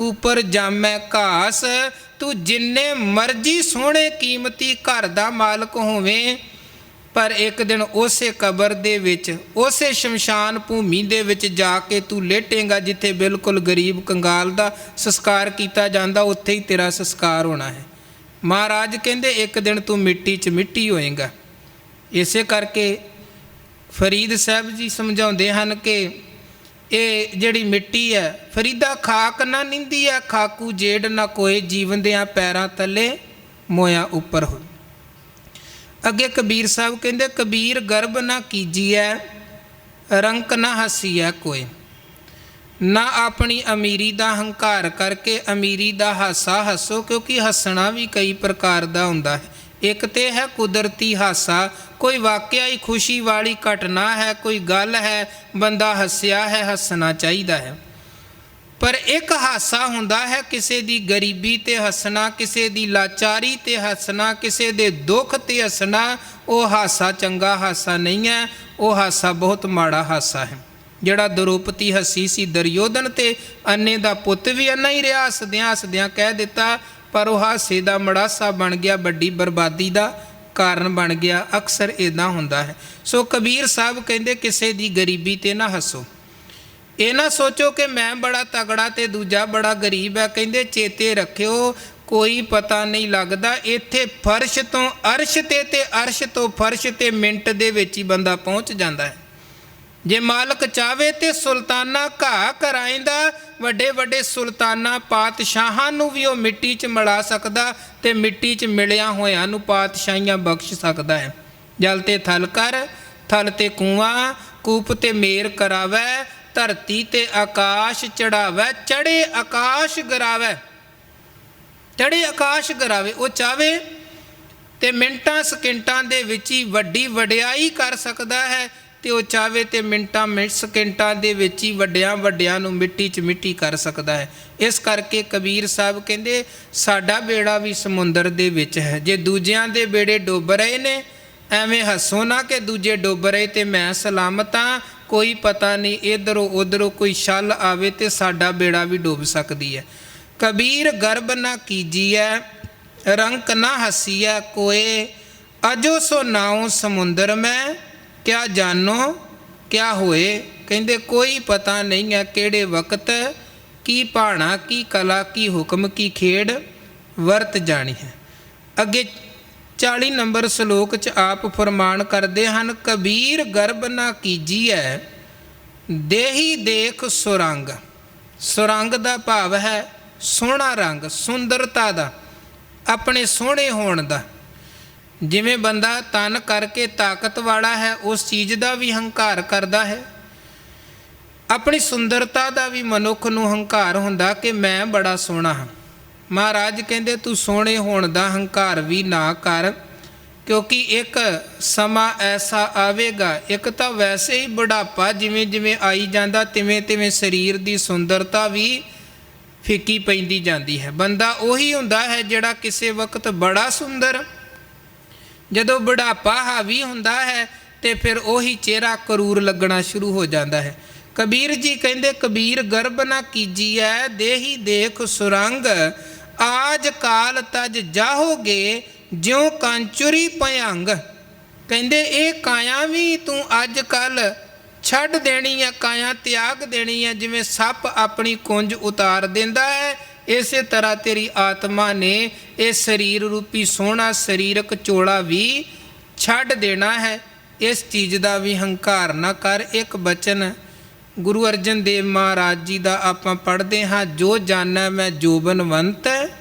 ऊपर जामै घास। तू जिन्ने मर्जी सोहणे कीमती घर का मालक होवे, पर एक दिन उसे कबर दे विच उसे शमशान भूमि दे विच जाके तू लेटेगा जिथे बिल्कुल गरीब कंगाल का संस्कार किया जाता, उत्थे ही तेरा संस्कार होना है। महाराज कहते एक दिन तू मिट्टी च मिट्टी होएगा। इसे करके फरीद साहब जी समझाते हैं कि ਇਹ ਜਿਹੜੀ ਮਿੱਟੀ ਹੈ, ਫਰੀਦਾ ਖਾਕ ਨਾ ਨਿੰਦੀ ਹੈ, ਖਾਕੂ ਜੇੜ ਨਾ ਕੋਏ, ਜੀਵੰਦਿਆਂ ਪੈਰਾਂ ਥੱਲੇ ਮੋਇਆ ਉੱਪਰ ਹੋਏ। ਅੱਗੇ ਕਬੀਰ ਸਾਹਿਬ ਕਹਿੰਦੇ, ਕਬੀਰ ਗਰਬ ਨਾ ਕੀਜੀਐ, ਰੰਕ ਨਾ ਹੱਸੀਐ ਕੋਏ। ਨਾ ਆਪਣੀ ਅਮੀਰੀ ਦਾ ਹੰਕਾਰ ਕਰਕੇ ਅਮੀਰੀ ਦਾ ਹਾਸਾ ਹੱਸੋ, ਕਿਉਂਕਿ ਹੱਸਣਾ ਵੀ ਕਈ ਪ੍ਰਕਾਰ ਦਾ ਹੁੰਦਾ ਹੈ। ਇੱਕ ਤੇ ਹੈ ਕੁਦਰਤੀ ਹਾਸਾ, ਕੋਈ ਵਾਕਿਆ ਹੀ ਖੁਸ਼ੀ ਵਾਲੀ ਘਟਨਾ ਹੈ, ਕੋਈ ਗੱਲ ਹੈ, ਬੰਦਾ ਹੱਸਿਆ ਹੈ, ਹੱਸਣਾ ਚਾਹੀਦਾ ਹੈ। ਪਰ ਇੱਕ ਹਾਸਾ ਹੁੰਦਾ ਹੈ ਕਿਸੇ ਦੀ ਗਰੀਬੀ ਤੇ ਹੱਸਣਾ, ਕਿਸੇ ਦੀ ਲਾਚਾਰੀ ਤੇ ਹੱਸਣਾ, ਕਿਸੇ ਦੇ ਦੁੱਖ ਤੇ ਹੱਸਣਾ। ਉਹ ਹਾਸਾ ਚੰਗਾ ਹਾਸਾ ਨਹੀਂ ਹੈ, ਉਹ ਹਾਸਾ ਬਹੁਤ ਮਾੜਾ ਹਾਸਾ ਹੈ। ਜਿਹੜਾ ਦਰੋਪਤੀ ਹੱਸੀ ਸੀ ਦੁਰਯੋਧਨ ਤੇ, ਅੰਨੇ ਦਾ ਪੁੱਤ ਵੀ ਅੰਨਾ ਹੀ ਰਿਹਾ, ਹੱਸਦਿਆਂ ਹੱਸਦਿਆਂ ਕਹਿ ਦਿੱਤਾ, ਪਰ ਉਹ ਹਾਸੇ ਦਾ ਮੜਾਸਾ ਬਣ ਗਿਆ, ਵੱਡੀ ਬਰਬਾਦੀ ਦਾ ਕਾਰਨ ਬਣ ਗਿਆ। ਅਕਸਰ ਇੱਦਾਂ ਹੁੰਦਾ ਹੈ। ਸੋ ਕਬੀਰ ਸਾਹਿਬ ਕਹਿੰਦੇ, ਕਿਸੇ ਦੀ ਗਰੀਬੀ ਤੇ ਨਾ ਹੱਸੋ। ਇਹ ਨਾ ਸੋਚੋ ਕਿ ਮੈਂ ਬੜਾ ਤਗੜਾ ਤੇ ਦੂਜਾ ਬੜਾ ਗਰੀਬ ਹੈ। ਕਹਿੰਦੇ ਚੇਤੇ ਰੱਖਿਓ, ਕੋਈ ਪਤਾ ਨਹੀਂ ਲੱਗਦਾ, ਇੱਥੇ ਫਰਸ਼ ਤੋਂ ਅਰਸ਼ ਤੇ ਅਰਸ਼ ਤੋਂ ਫਰਸ਼ ਤੇ ਮਿੰਟ ਦੇ ਵਿੱਚ ਹੀ ਬੰਦਾ ਪਹੁੰਚ ਜਾਂਦਾ ਹੈ। ਜੇ ਮਾਲਕ ਚਾਵੇ ਤੇ ਸੁਲਤਾਨਾ ਘਾਹ ਕਰਾਇੰਦਾ, ਵੱਡੇ ਵੱਡੇ ਸੁਲਤਾਨਾ ਪਾਤਸ਼ਾਹਾਂ ਨੂੰ ਵੀ ਉਹ ਮਿੱਟੀ 'ਚ ਮਿਲਾ ਸਕਦਾ, ਤੇ ਮਿੱਟੀ 'ਚ ਮਿਲਿਆ ਹੋਇਆਂ ਨੂੰ ਪਾਤਸ਼ਾਹੀਆਂ ਬਖਸ਼ ਸਕਦਾ ਹੈ। ਜਲ ਤੇ ਥਲ ਕਰ, ਥਲ ਤੇ ਕੂਆਂ, ਕੂਪ ਤੇ ਮੇਰ ਕਰਾਵੈ, ਧਰਤੀ ਤੇ ਆਕਾਸ਼ ਚੜਾਵੈ, ਚੜੇ ਆਕਾਸ਼ ਗਰਾਵੈ, ਚੜੇ ਆਕਾਸ਼ ਗਰਾਵੇ। ਉਹ ਚਾਵੇ ਤੇ ਮਿੰਟਾਂ ਸਕਿੰਟਾਂ ਦੇ ਵਿੱਚ ਹੀ ਵੱਡੀ ਵਡਿਆਈ ਕਰ ਸਕਦਾ ਹੈ, ਤੇ ਉਹ ਚਾਵੇ ਤੇ ਮਿੰਟਾਂ ਸਕਿੰਟਾਂ ਦੇ ਵਿੱਚ ਹੀ ਵੱਡਿਆਂ ਵੱਡਿਆਂ ਨੂੰ ਮਿੱਟੀ 'ਚ ਮਿੱਟੀ ਕਰ ਸਕਦਾ ਹੈ। ਇਸ ਕਰਕੇ ਕਬੀਰ ਸਾਹਿਬ ਕਹਿੰਦੇ, ਸਾਡਾ ਬੇੜਾ ਵੀ ਸਮੁੰਦਰ ਦੇ ਵਿੱਚ ਹੈ। ਜੇ ਦੂਜਿਆਂ ਦੇ ਬੇੜੇ ਡੁੱਬ ਰਹੇ ਨੇ, ਐਵੇਂ ਹੱਸੋ ਨਾ ਕਿ ਦੂਜੇ ਡੁੱਬ ਰਹੇ ਤੇ ਮੈਂ ਸਲਾਮਤ ਹਾਂ। ਕੋਈ ਪਤਾ ਨਹੀਂ, ਇੱਧਰੋਂ ਉੱਧਰੋਂ ਕੋਈ ਛੱਲ ਆਵੇ ਤੇ ਸਾਡਾ ਬੇੜਾ ਵੀ ਡੁੱਬ ਸਕਦੀ ਹੈ। ਕਬੀਰ ਗਰਬ ਨਾ ਕੀਜੀਐ, ਰੰਕ ਨਾ ਹੱਸੀਐ ਕੋਏ, ਅਜੋ ਸੋ ਨਾਉ ਸਮੁੰਦਰ ਮੈਂ, ਕਿਆ ਜਾਨੋ ਕਿਆ ਹੋਏ। ਕਹਿੰਦੇ ਕੋਈ ਪਤਾ ਨਹੀਂ ਹੈ ਕਿਹੜੇ ਵਕਤ ਕੀ ਭਾਣਾ, ਕੀ ਕਲਾ, ਕੀ ਹੁਕਮ, ਕੀ ਖੇਡ ਵਰਤ ਜਾਣੀ ਹੈ। ਅੱਗੇ 40 ਨੰਬਰ ਸ਼ਲੋਕ 'ਚ ਆਪ ਫਰਮਾਨ ਕਰਦੇ ਹਨ, ਕਬੀਰ ਗਰਬ ਨਾ ਕੀਜੀਐ, ਦੇਹੀ ਦੇਖ ਸੁਰੰਗ। ਸੁਰੰਗ ਦਾ ਭਾਵ ਹੈ ਸੋਹਣਾ ਰੰਗ, ਸੁੰਦਰਤਾ ਦਾ, ਆਪਣੇ ਸੋਹਣੇ ਹੋਣ ਦਾ। ਜਿਵੇਂ ਬੰਦਾ ਤਨ ਕਰਕੇ ਤਾਕਤ ਵਾਲਾ ਹੈ, ਉਸ ਚੀਜ਼ ਦਾ ਵੀ ਹੰਕਾਰ ਕਰਦਾ ਹੈ। ਆਪਣੀ ਸੁੰਦਰਤਾ ਦਾ ਵੀ ਮਨੁੱਖ ਨੂੰ ਹੰਕਾਰ ਹੁੰਦਾ ਕਿ ਮੈਂ ਬੜਾ ਸੋਹਣਾ ਹਾਂ। ਮਹਾਰਾਜ ਕਹਿੰਦੇ ਤੂੰ ਸੋਹਣੇ ਹੋਣ ਦਾ ਹੰਕਾਰ ਵੀ ਨਾ ਕਰ, ਕਿਉਂਕਿ ਇੱਕ ਸਮਾਂ ਐਸਾ ਆਵੇਗਾ, ਇੱਕ ਤਾਂ ਵੈਸੇ ਹੀ ਬੁਢਾਪਾ ਜਿਵੇਂ ਜਿਵੇਂ ਆਈ ਜਾਂਦਾ, ਤਿਵੇਂ ਤਿਵੇਂ ਸਰੀਰ ਦੀ ਸੁੰਦਰਤਾ ਵੀ ਫਿੱਕੀ ਪੈਂਦੀ ਜਾਂਦੀ ਹੈ। ਬੰਦਾ ਉਹੀ ਹੁੰਦਾ ਹੈ ਜਿਹੜਾ ਕਿਸੇ ਵਕਤ ਬੜਾ ਸੁੰਦਰ, ਜਦੋਂ ਬੁਢਾਪਾ ਹਾਵੀ ਹੁੰਦਾ ਹੈ ਤੇ ਫਿਰ ਉਹੀ ਚਿਹਰਾ ਕਰੂਰ ਲੱਗਣਾ ਸ਼ੁਰੂ ਹੋ ਜਾਂਦਾ ਹੈ। ਕਬੀਰ ਜੀ ਕਹਿੰਦੇ, ਕਬੀਰ ਗਰਬ ਨਾ ਕੀਜੀਐ, ਦੇਹੀ ਦੇਖ ਸੁਰੰਗ, ਆਜ ਕਾਲ ਤਜ ਜਾਹੋਗੇ, ਜਿਉ ਕਾਂਚੁਰੀ ਭਯੰਗ। ਕਹਿੰਦੇ ਇਹ ਕਾਇਆ ਵੀ ਤੂੰ ਅੱਜ ਕੱਲ੍ਹ ਛੱਡ ਦੇਣੀ ਹੈ, ਕਾਇਆ ਤਿਆਗ ਦੇਣੀ ਹੈ। ਜਿਵੇਂ ਸੱਪ ਆਪਣੀ ਕੁੰਜ ਉਤਾਰ ਦਿੰਦਾ ਹੈ, ਇਸੇ ਤਰ੍ਹਾਂ ਤੇਰੀ ਆਤਮਾ ਨੇ ਇਹ ਸਰੀਰ ਰੂਪੀ ਸੋਹਣਾ ਸਰੀਰਕ ਚੋਲਾ ਵੀ ਛੱਡ ਦੇਣਾ ਹੈ। ਇਸ ਚੀਜ਼ ਦਾ ਵੀ ਹੰਕਾਰ ਨਾ ਕਰ। ਇੱਕ ਬਚਨ ਗੁਰੂ ਅਰਜਨ ਦੇਵ ਮਹਾਰਾਜ ਜੀ ਦਾ ਆਪਾਂ ਪੜ੍ਹਦੇ ਹਾਂ, ਜੋ ਜਾਣੈ ਮੈਂ ਜੋਬਨਵੰਤ,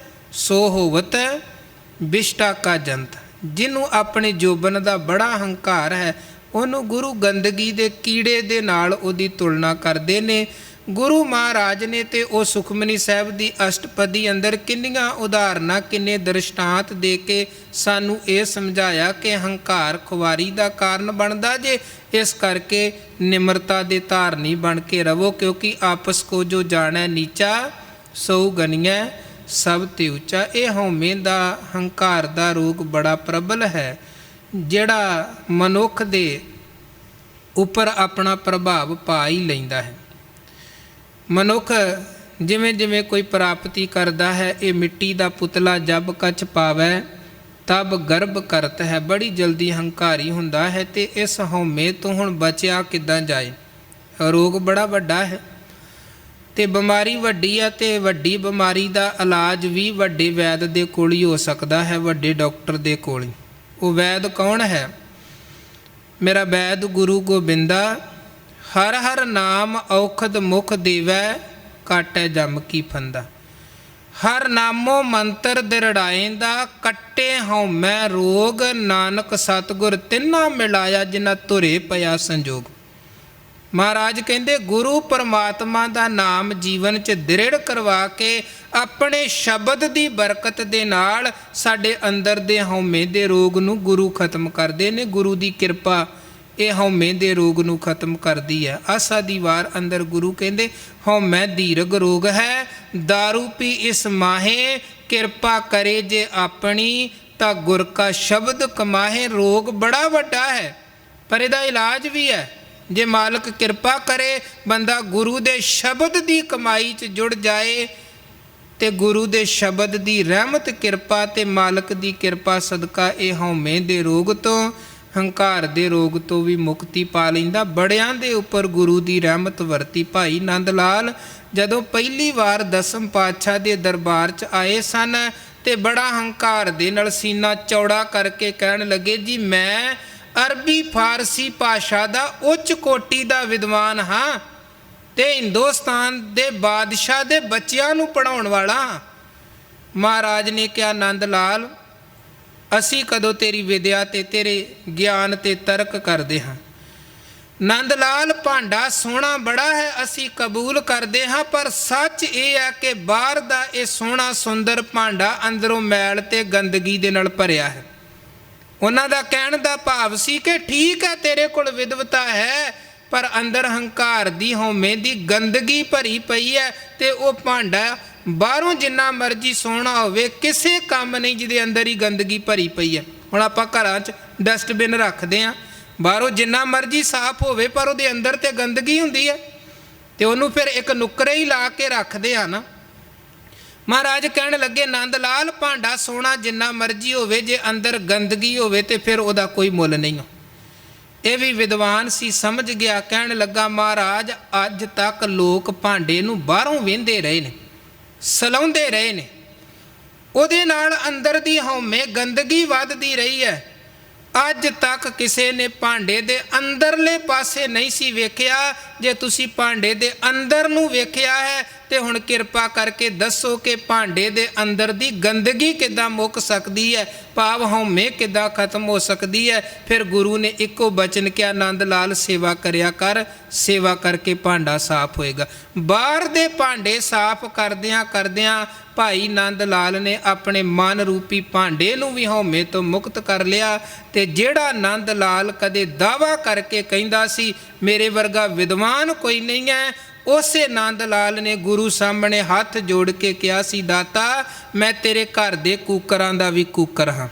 ਸੋ ਹੋਵਤ ਬਿਸ਼ਟਾ ਕਾ ਜੰਤ। ਜਿਹਨੂੰ ਆਪਣੇ ਜੋਬਨ ਦਾ ਬੜਾ ਹੰਕਾਰ ਹੈ, ਉਹਨੂੰ ਗੁਰੂ ਗੰਦਗੀ ਦੇ ਕੀੜੇ ਦੇ ਨਾਲ ਉਹਦੀ ਤੁਲਨਾ ਕਰਦੇ ਨੇ। ਗੁਰੂ ਮਹਾਰਾਜ ਨੇ ਤੇ ਉਹ ਸੁਖਮਨੀ ਸਾਹਿਬ ਦੀ ਅਸ਼ਟਪਦੀ ਅੰਦਰ ਕਿੰਨੀਆਂ ਉਦਾਹਰਨਾਂ, ਕਿੰਨੇ ਦ੍ਰਿਸ਼ਟਾਂਤ ਦੇ ਕੇ ਸਾਨੂੰ ਇਹ ਸਮਝਾਇਆ ਕਿ ਹੰਕਾਰ ਖੁਆਰੀ ਦਾ ਕਾਰਨ ਬਣਦਾ ਜੇ। ਇਸ ਕਰਕੇ ਨਿਮਰਤਾ ਦੇ ਧਾਰਨੀ ਬਣ ਕੇ ਰਵੋ, ਕਿਉਂਕਿ ਆਪਸ ਕੋ ਜੋ ਜਾਣੈ ਨੀਚਾ, ਸੋ ਗਨੀਐ ਸਭ ਤੇ ਉੱਚਾ। ਇਹ ਹਉਮੈ ਦਾ, ਹੰਕਾਰ ਦਾ ਰੋਗ ਬੜਾ ਪ੍ਰਬਲ ਹੈ, ਜਿਹੜਾ ਮਨੁੱਖ ਦੇ ਉੱਪਰ ਆਪਣਾ ਪ੍ਰਭਾਵ ਪਾ ਹੀ ਲੈਂਦਾ ਹੈ। ਮਨੁੱਖ ਜਿਵੇਂ ਜਿਵੇਂ ਕੋਈ ਪ੍ਰਾਪਤੀ ਕਰਦਾ ਹੈ, ਇਹ ਮਿੱਟੀ ਦਾ ਪੁਤਲਾ ਜਬ ਕਛ ਪਾਵੈ ਤਬ ਗਰਭ ਕਰਤ ਹੈ, ਬੜੀ ਜਲਦੀ ਹੰਕਾਰੀ ਹੁੰਦਾ ਹੈ। ਤੇ ਇਸ ਹਉਮੈ ਤੋਂ ਹੁਣ ਬਚਿਆ ਕਿੱਦਾਂ ਜਾਏ? ਰੋਗ ਬੜਾ ਵੱਡਾ ਹੈ ਤੇ ਬਿਮਾਰੀ ਵੱਡੀ ਹੈ, ਤੇ ਵੱਡੀ ਬਿਮਾਰੀ ਦਾ ਇਲਾਜ ਵੀ ਵੱਡੇ ਵੈਦ ਦੇ ਕੋਲ ਹੀ ਹੋ ਸਕਦਾ ਹੈ, ਵੱਡੇ ਡਾਕਟਰ ਦੇ ਕੋਲ ਹੀ। ਉਹ ਵੈਦ ਕੌਣ ਹੈ? ਮੇਰਾ ਵੈਦ ਗੁਰੂ ਗੋਬਿੰਦਾ ਹਰ ਹਰ ਨਾਮ ਔਖਦ ਮੁਖ ਦੇਵੈ, ਕਾਟੈ ਜਮ ਕੀ ਫੰਦਾ। ਹਰ ਨਾਮੋ ਮੰਤਰ ਦਿਰੜਾਏਂਦਾ, ਕੱਟੇ ਹਉਮੈ ਰੋਗ। ਨਾਨਕ ਸਤਿਗੁਰ ਤਿੰਨਾ ਮਿਲਾਇਆ, ਜਿਨ੍ਹਾਂ ਧੁਰੇ ਪਿਆ ਸੰਜੋਗ। ਮਹਾਰਾਜ ਕਹਿੰਦੇ ਗੁਰੂ ਪਰਮਾਤਮਾ ਦਾ ਨਾਮ ਜੀਵਨ 'ਚ ਦ੍ਰਿੜ ਕਰਵਾ ਕੇ ਆਪਣੇ ਸ਼ਬਦ ਦੀ ਬਰਕਤ ਦੇ ਨਾਲ ਸਾਡੇ ਅੰਦਰ ਦੇ ਹਉਮੈ ਦੇ ਰੋਗ ਨੂੰ ਗੁਰੂ ਖਤਮ ਕਰਦੇ ਨੇ। ਗੁਰੂ ਦੀ ਕਿਰਪਾ ਇਹ ਹਉਮੈ ਦੇ ਰੋਗ ਨੂੰ ਖਤਮ ਕਰਦੀ ਹੈ। ਆਸਾ ਦੀ ਵਾਰ ਅੰਦਰ ਗੁਰੂ ਕਹਿੰਦੇ ਹਉਮੈ ਦੀਰਘ ਰੋਗ ਹੈ, ਦਾਰੂ ਪੀ ਇਸ ਮਾਹੇ। ਕਿਰਪਾ ਕਰੇ ਜੇ ਆਪਣੀ, ਤਾਂ ਗੁਰ ਕਾ ਸ਼ਬਦ ਕਮਾਹੇ। ਰੋਗ ਬੜਾ ਵੱਡਾ ਹੈ ਪਰ ਇਹਦਾ ਇਲਾਜ ਵੀ ਹੈ। ਜੇ ਮਾਲਕ ਕਿਰਪਾ ਕਰੇ, ਬੰਦਾ ਗੁਰੂ ਦੇ ਸ਼ਬਦ ਦੀ ਕਮਾਈ 'ਚ ਜੁੜ ਜਾਏ ਤੇ ਗੁਰੂ ਦੇ ਸ਼ਬਦ ਦੀ ਰਹਿਮਤ ਕਿਰਪਾ ਤੇ ਮਾਲਕ ਦੀ ਕਿਰਪਾ ਸਦਕਾ ਇਹ ਹਉਮੈ ਦੇ ਰੋਗ ਤੋਂ, ਹੰਕਾਰ ਦੇ ਰੋਗ ਤੋਂ ਵੀ ਮੁਕਤੀ ਪਾ ਲੈਂਦਾ। ਬੜਿਆਂ ਦੇ ਉੱਪਰ ਗੁਰੂ ਦੀ ਰਹਿਮਤ ਵਰਤੀ। ਭਾਈ ਨੰਦ ਲਾਲ ਜਦੋਂ ਪਹਿਲੀ ਵਾਰ ਦਸਮ ਪਾਤਸ਼ਾਹ ਦੇ ਦਰਬਾਰ 'ਚ ਆਏ ਸਨ ਤੇ ਬੜਾ ਹੰਕਾਰ ਦੇ ਨਾਲ ਸੀਨਾ ਚੌੜਾ ਕਰਕੇ ਕਹਿਣ ਲੱਗੇ, ਜੀ ਮੈਂ ਅਰਬੀ ਫਾਰਸੀ ਭਾਸ਼ਾ ਦਾ ਉੱਚ ਕੋਟੀ ਦਾ ਵਿਦਵਾਨ ਹਾਂ ਤੇ ਹਿੰਦੁਸਤਾਨ ਦੇ ਬਾਦਸ਼ਾਹ ਦੇ ਬੱਚਿਆਂ ਨੂੰ ਪੜ੍ਹਾਉਣ ਵਾਲਾ। ਮਹਾਰਾਜ ਨੇ ਕਿਹਾ, ਨੰਦ ਲਾਲ ਅਸੀਂ ਕਦੋਂ ਤੇਰੀ ਵਿਦਿਆ ਤੇ ਤੇਰੇ ਗਿਆਨ ਤੇ ਤਰਕ ਕਰਦੇ ਹਾਂ। ਨੰਦ ਲਾਲ ਭਾਂਡਾ ਸੋਹਣਾ ਬੜਾ ਹੈ, ਅਸੀਂ ਕਬੂਲ ਕਰਦੇ ਹਾਂ, ਪਰ ਸੱਚ ਇਹ ਹੈ ਕਿ ਬਾਹਰ ਦਾ ਇਹ ਸੋਹਣਾ ਸੁੰਦਰ ਭਾਂਡਾ ਅੰਦਰੋਂ ਮੈਲ ਤੇ ਗੰਦਗੀ ਦੇ ਨਾਲ ਭਰਿਆ ਹੈ। ਉਹਨਾਂ ਦਾ ਕਹਿਣ ਦਾ ਭਾਵ ਸੀ ਕਿ ਠੀਕ ਹੈ ਤੇਰੇ ਕੋਲ ਵਿਦਵਤਾ ਹੈ, ਪਰ ਅੰਦਰ ਹੰਕਾਰ ਦੀ ਹਉਮੈ ਦੀ ਗੰਦਗੀ ਭਰੀ ਪਈ ਹੈ ਤੇ ਉਹ ਭਾਂਡਾ ਬਾਹਰੋਂ ਜਿੰਨਾ ਮਰਜ਼ੀ ਸੋਹਣਾ ਹੋਵੇ ਕਿਸੇ ਕੰਮ ਨਹੀਂ ਜਿਹਦੇ ਅੰਦਰ ਹੀ ਗੰਦਗੀ ਭਰੀ ਪਈ ਹੈ। ਹੁਣ ਆਪਾਂ ਘਰਾਂ 'ਚ ਡਸਟਬਿਨ ਰੱਖਦੇ ਹਾਂ, ਬਾਹਰੋਂ ਜਿੰਨਾ ਮਰਜ਼ੀ ਸਾਫ਼ ਹੋਵੇ ਪਰ ਉਹਦੇ ਅੰਦਰ ਤੇ ਗੰਦਗੀ ਹੁੰਦੀ ਹੈ ਤੇ ਉਹਨੂੰ ਫਿਰ ਇੱਕ ਨੁੱਕਰੇ ਹੀ ਲਾ ਕੇ ਰੱਖਦੇ ਆ ਨਾ। ਮਹਾਰਾਜ ਕਹਿਣ ਲੱਗੇ, ਨੰਦ ਲਾਲ ਭਾਂਡਾ ਸੋਹਣਾ ਜਿੰਨਾ ਮਰਜ਼ੀ ਹੋਵੇ, ਜੇ ਅੰਦਰ ਗੰਦਗੀ ਹੋਵੇ ਤੇ ਫਿਰ ਉਹਦਾ ਕੋਈ ਮੁੱਲ ਨਹੀਂ ਹੋ। ਇਹ ਵੀ ਵਿਦਵਾਨ ਸੀ, ਸਮਝ ਗਿਆ। ਕਹਿਣ ਲੱਗਾ, ਮਹਾਰਾਜ ਅੱਜ ਤੱਕ ਲੋਕ ਭਾਂਡੇ ਨੂੰ ਬਾਹਰੋਂ ਵਹਿੰਦੇ ਰਹੇ ਨੇ, ਸਲਾਉਂਦੇ ਰਹੇ ਨੇ, ਉਹਦੇ ਨਾਲ ਅੰਦਰ ਦੀ ਹਉਮੈ ਗੰਦਗੀ ਵੱਧਦੀ ਰਹੀ ਹੈ। ਅੱਜ ਤੱਕ ਕਿਸੇ ਨੇ ਭਾਂਡੇ ਦੇ ਅੰਦਰਲੇ ਪਾਸੇ ਨਹੀਂ ਸੀ ਵੇਖਿਆ। ਜੇ ਤੁਸੀਂ ਭਾਂਡੇ ਦੇ ਅੰਦਰ ਨੂੰ ਵੇਖਿਆ ਹੈ ਤੇ ਹੁਣ ਕਿਰਪਾ ਕਰਕੇ ਦੱਸੋ ਕਿ ਭਾਂਡੇ ਦੇ ਅੰਦਰ ਦੀ ਗੰਦਗੀ ਕਿੱਦਾਂ ਮੁੱਕ ਸਕਦੀ ਹੈ, ਭਾਵ ਹਉਮੈ ਕਿੱਦਾਂ ਖਤਮ ਹੋ ਸਕਦੀ ਹੈ। ਫਿਰ ਗੁਰੂ ਨੇ ਇੱਕੋ ਬਚਨ ਕਿਹਾ, ਨੰਦ ਲਾਲ ਸੇਵਾ ਕਰਿਆ ਕਰ, ਸੇਵਾ ਕਰਕੇ ਭਾਂਡਾ ਸਾਫ਼ ਹੋਏਗਾ। ਬਾਹਰ ਦੇ ਭਾਂਡੇ ਸਾਫ਼ ਕਰਦਿਆਂ ਕਰਦਿਆਂ ਭਾਈ ਨੰਦ ਲਾਲ ਨੇ ਆਪਣੇ ਮਨ ਰੂਪੀ ਭਾਂਡੇ ਨੂੰ ਵੀ ਹਉਮੈ ਤੋਂ ਮੁਕਤ ਕਰ ਲਿਆ। ਤੇ ਜਿਹੜਾ ਨੰਦ ਲਾਲ ਕਦੇ ਦਾਅਵਾ ਕਰਕੇ ਕਹਿੰਦਾ ਸੀ ਮੇਰੇ ਵਰਗਾ ਵਿਦਵਾਨ ਕੋਈ ਨਹੀਂ ਹੈ, ਉਸੇ ਨੰਦ ਲਾਲ ਨੇ ਗੁਰੂ ਸਾਹਮਣੇ ਹੱਥ ਜੋੜ ਕੇ ਕਿਹਾ ਸੀ, ਦਾਤਾ ਮੈਂ ਤੇਰੇ ਘਰ ਦੇ ਕੂਕਰਾਂ ਦਾ ਵੀ ਕੂਕਰ ਹਾਂ,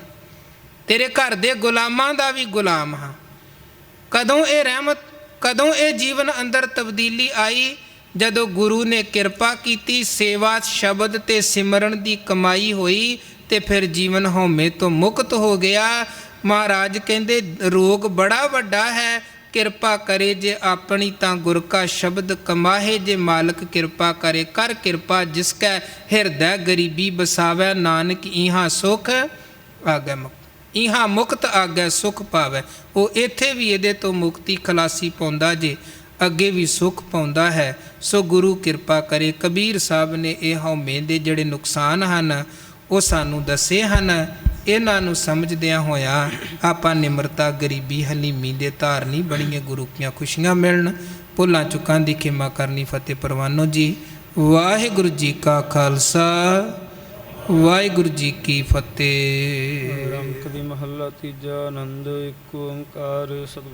ਤੇਰੇ ਘਰ ਦੇ ਗੁਲਾਮਾਂ ਦਾ ਵੀ ਗੁਲਾਮ ਹਾਂ। ਕਦੋਂ ਇਹ ਰਹਿਮਤ, ਕਦੋਂ ਇਹ ਜੀਵਨ ਅੰਦਰ ਤਬਦੀਲੀ ਆਈ? ਜਦੋਂ ਗੁਰੂ ਨੇ ਕਿਰਪਾ ਕੀਤੀ, ਸੇਵਾ ਸ਼ਬਦ ਤੇ ਸਿਮਰਨ ਦੀ ਕਮਾਈ ਹੋਈ ਤੇ ਫਿਰ ਜੀਵਨ ਹਉਮੈ ਤੋਂ ਮੁਕਤ ਹੋ ਗਿਆ। ਮਹਾਰਾਜ ਕਹਿੰਦੇ ਰੋਗ ਬੜਾ ਵੱਡਾ ਹੈ, ਕਿਰਪਾ ਕਰੇ ਜੇ ਆਪਣੀ, ਤਾਂ ਗੁਰ ਕਾ ਸ਼ਬਦ ਕਮਾਹੇ। ਜੇ ਮਾਲਕ ਕਿਰਪਾ ਕਰੇ, ਕਰ ਕਿਰਪਾ ਜਿਸ ਕੈ ਹਿਰਦੈ ਗਰੀਬੀ ਬਸਾਵੈ। ਨਾਨਕ ਇਹਾਂ ਸੁਖ ਆਗੈ ਮੁਕਤ, ਇਹਾਂ ਮੁਕਤ ਆਗੈ ਸੁਖ ਪਾਵੈ। ਉਹ ਇੱਥੇ ਵੀ ਇਹਦੇ ਤੋਂ ਮੁਕਤੀ ਖਲਾਸੀ ਪਾਉਂਦਾ ਜੇ, ਅੱਗੇ ਵੀ ਸੁਖ ਪਾਉਂਦਾ ਹੈ। ਸੋ ਗੁਰੂ ਕਿਰਪਾ ਕਰੇ। ਕਬੀਰ ਸਾਹਿਬ ਨੇ ਇਹ ਹਉਮੈ ਦੇ ਜਿਹੜੇ ਨੁਕਸਾਨ ਹਨ ਉਹ ਸਾਨੂੰ ਦੱਸੇ ਹਨ। ਇਹਨਾਂ ਨੂੰ ਸਮਝਦਿਆਂ ਹੋਇਆ ਆਪਾਂ ਨਿਮਰਤਾ, ਗਰੀਬੀ, ਹਲੀਮੀ ਦੇ ਧਾਰਨੀ ਬਣੀਏ। ਗੁਰੂ ਕੀਆਂ ਖੁਸ਼ੀਆਂ ਮਿਲਣ, ਭੁੱਲਾਂ ਚੁੱਕਾਂ ਦੀ ਖਿਮਾ ਕਰਨੀ। ਫਤਿਹ ਪ੍ਰਵਾਨੋ ਜੀ। ਵਾਹਿਗੁਰੂ ਜੀ ਕਾ ਖਾਲਸਾ, ਵਾਹਿਗੁਰੂ ਜੀ ਕੀ ਫਤਿਹ। ਰੰਕ ਦੀ ਮਹੱਲਾ ਤੀਜਾ। ਆਨੰਦ ਏਕ ਓੰਕਾਰ। ਸਤਿ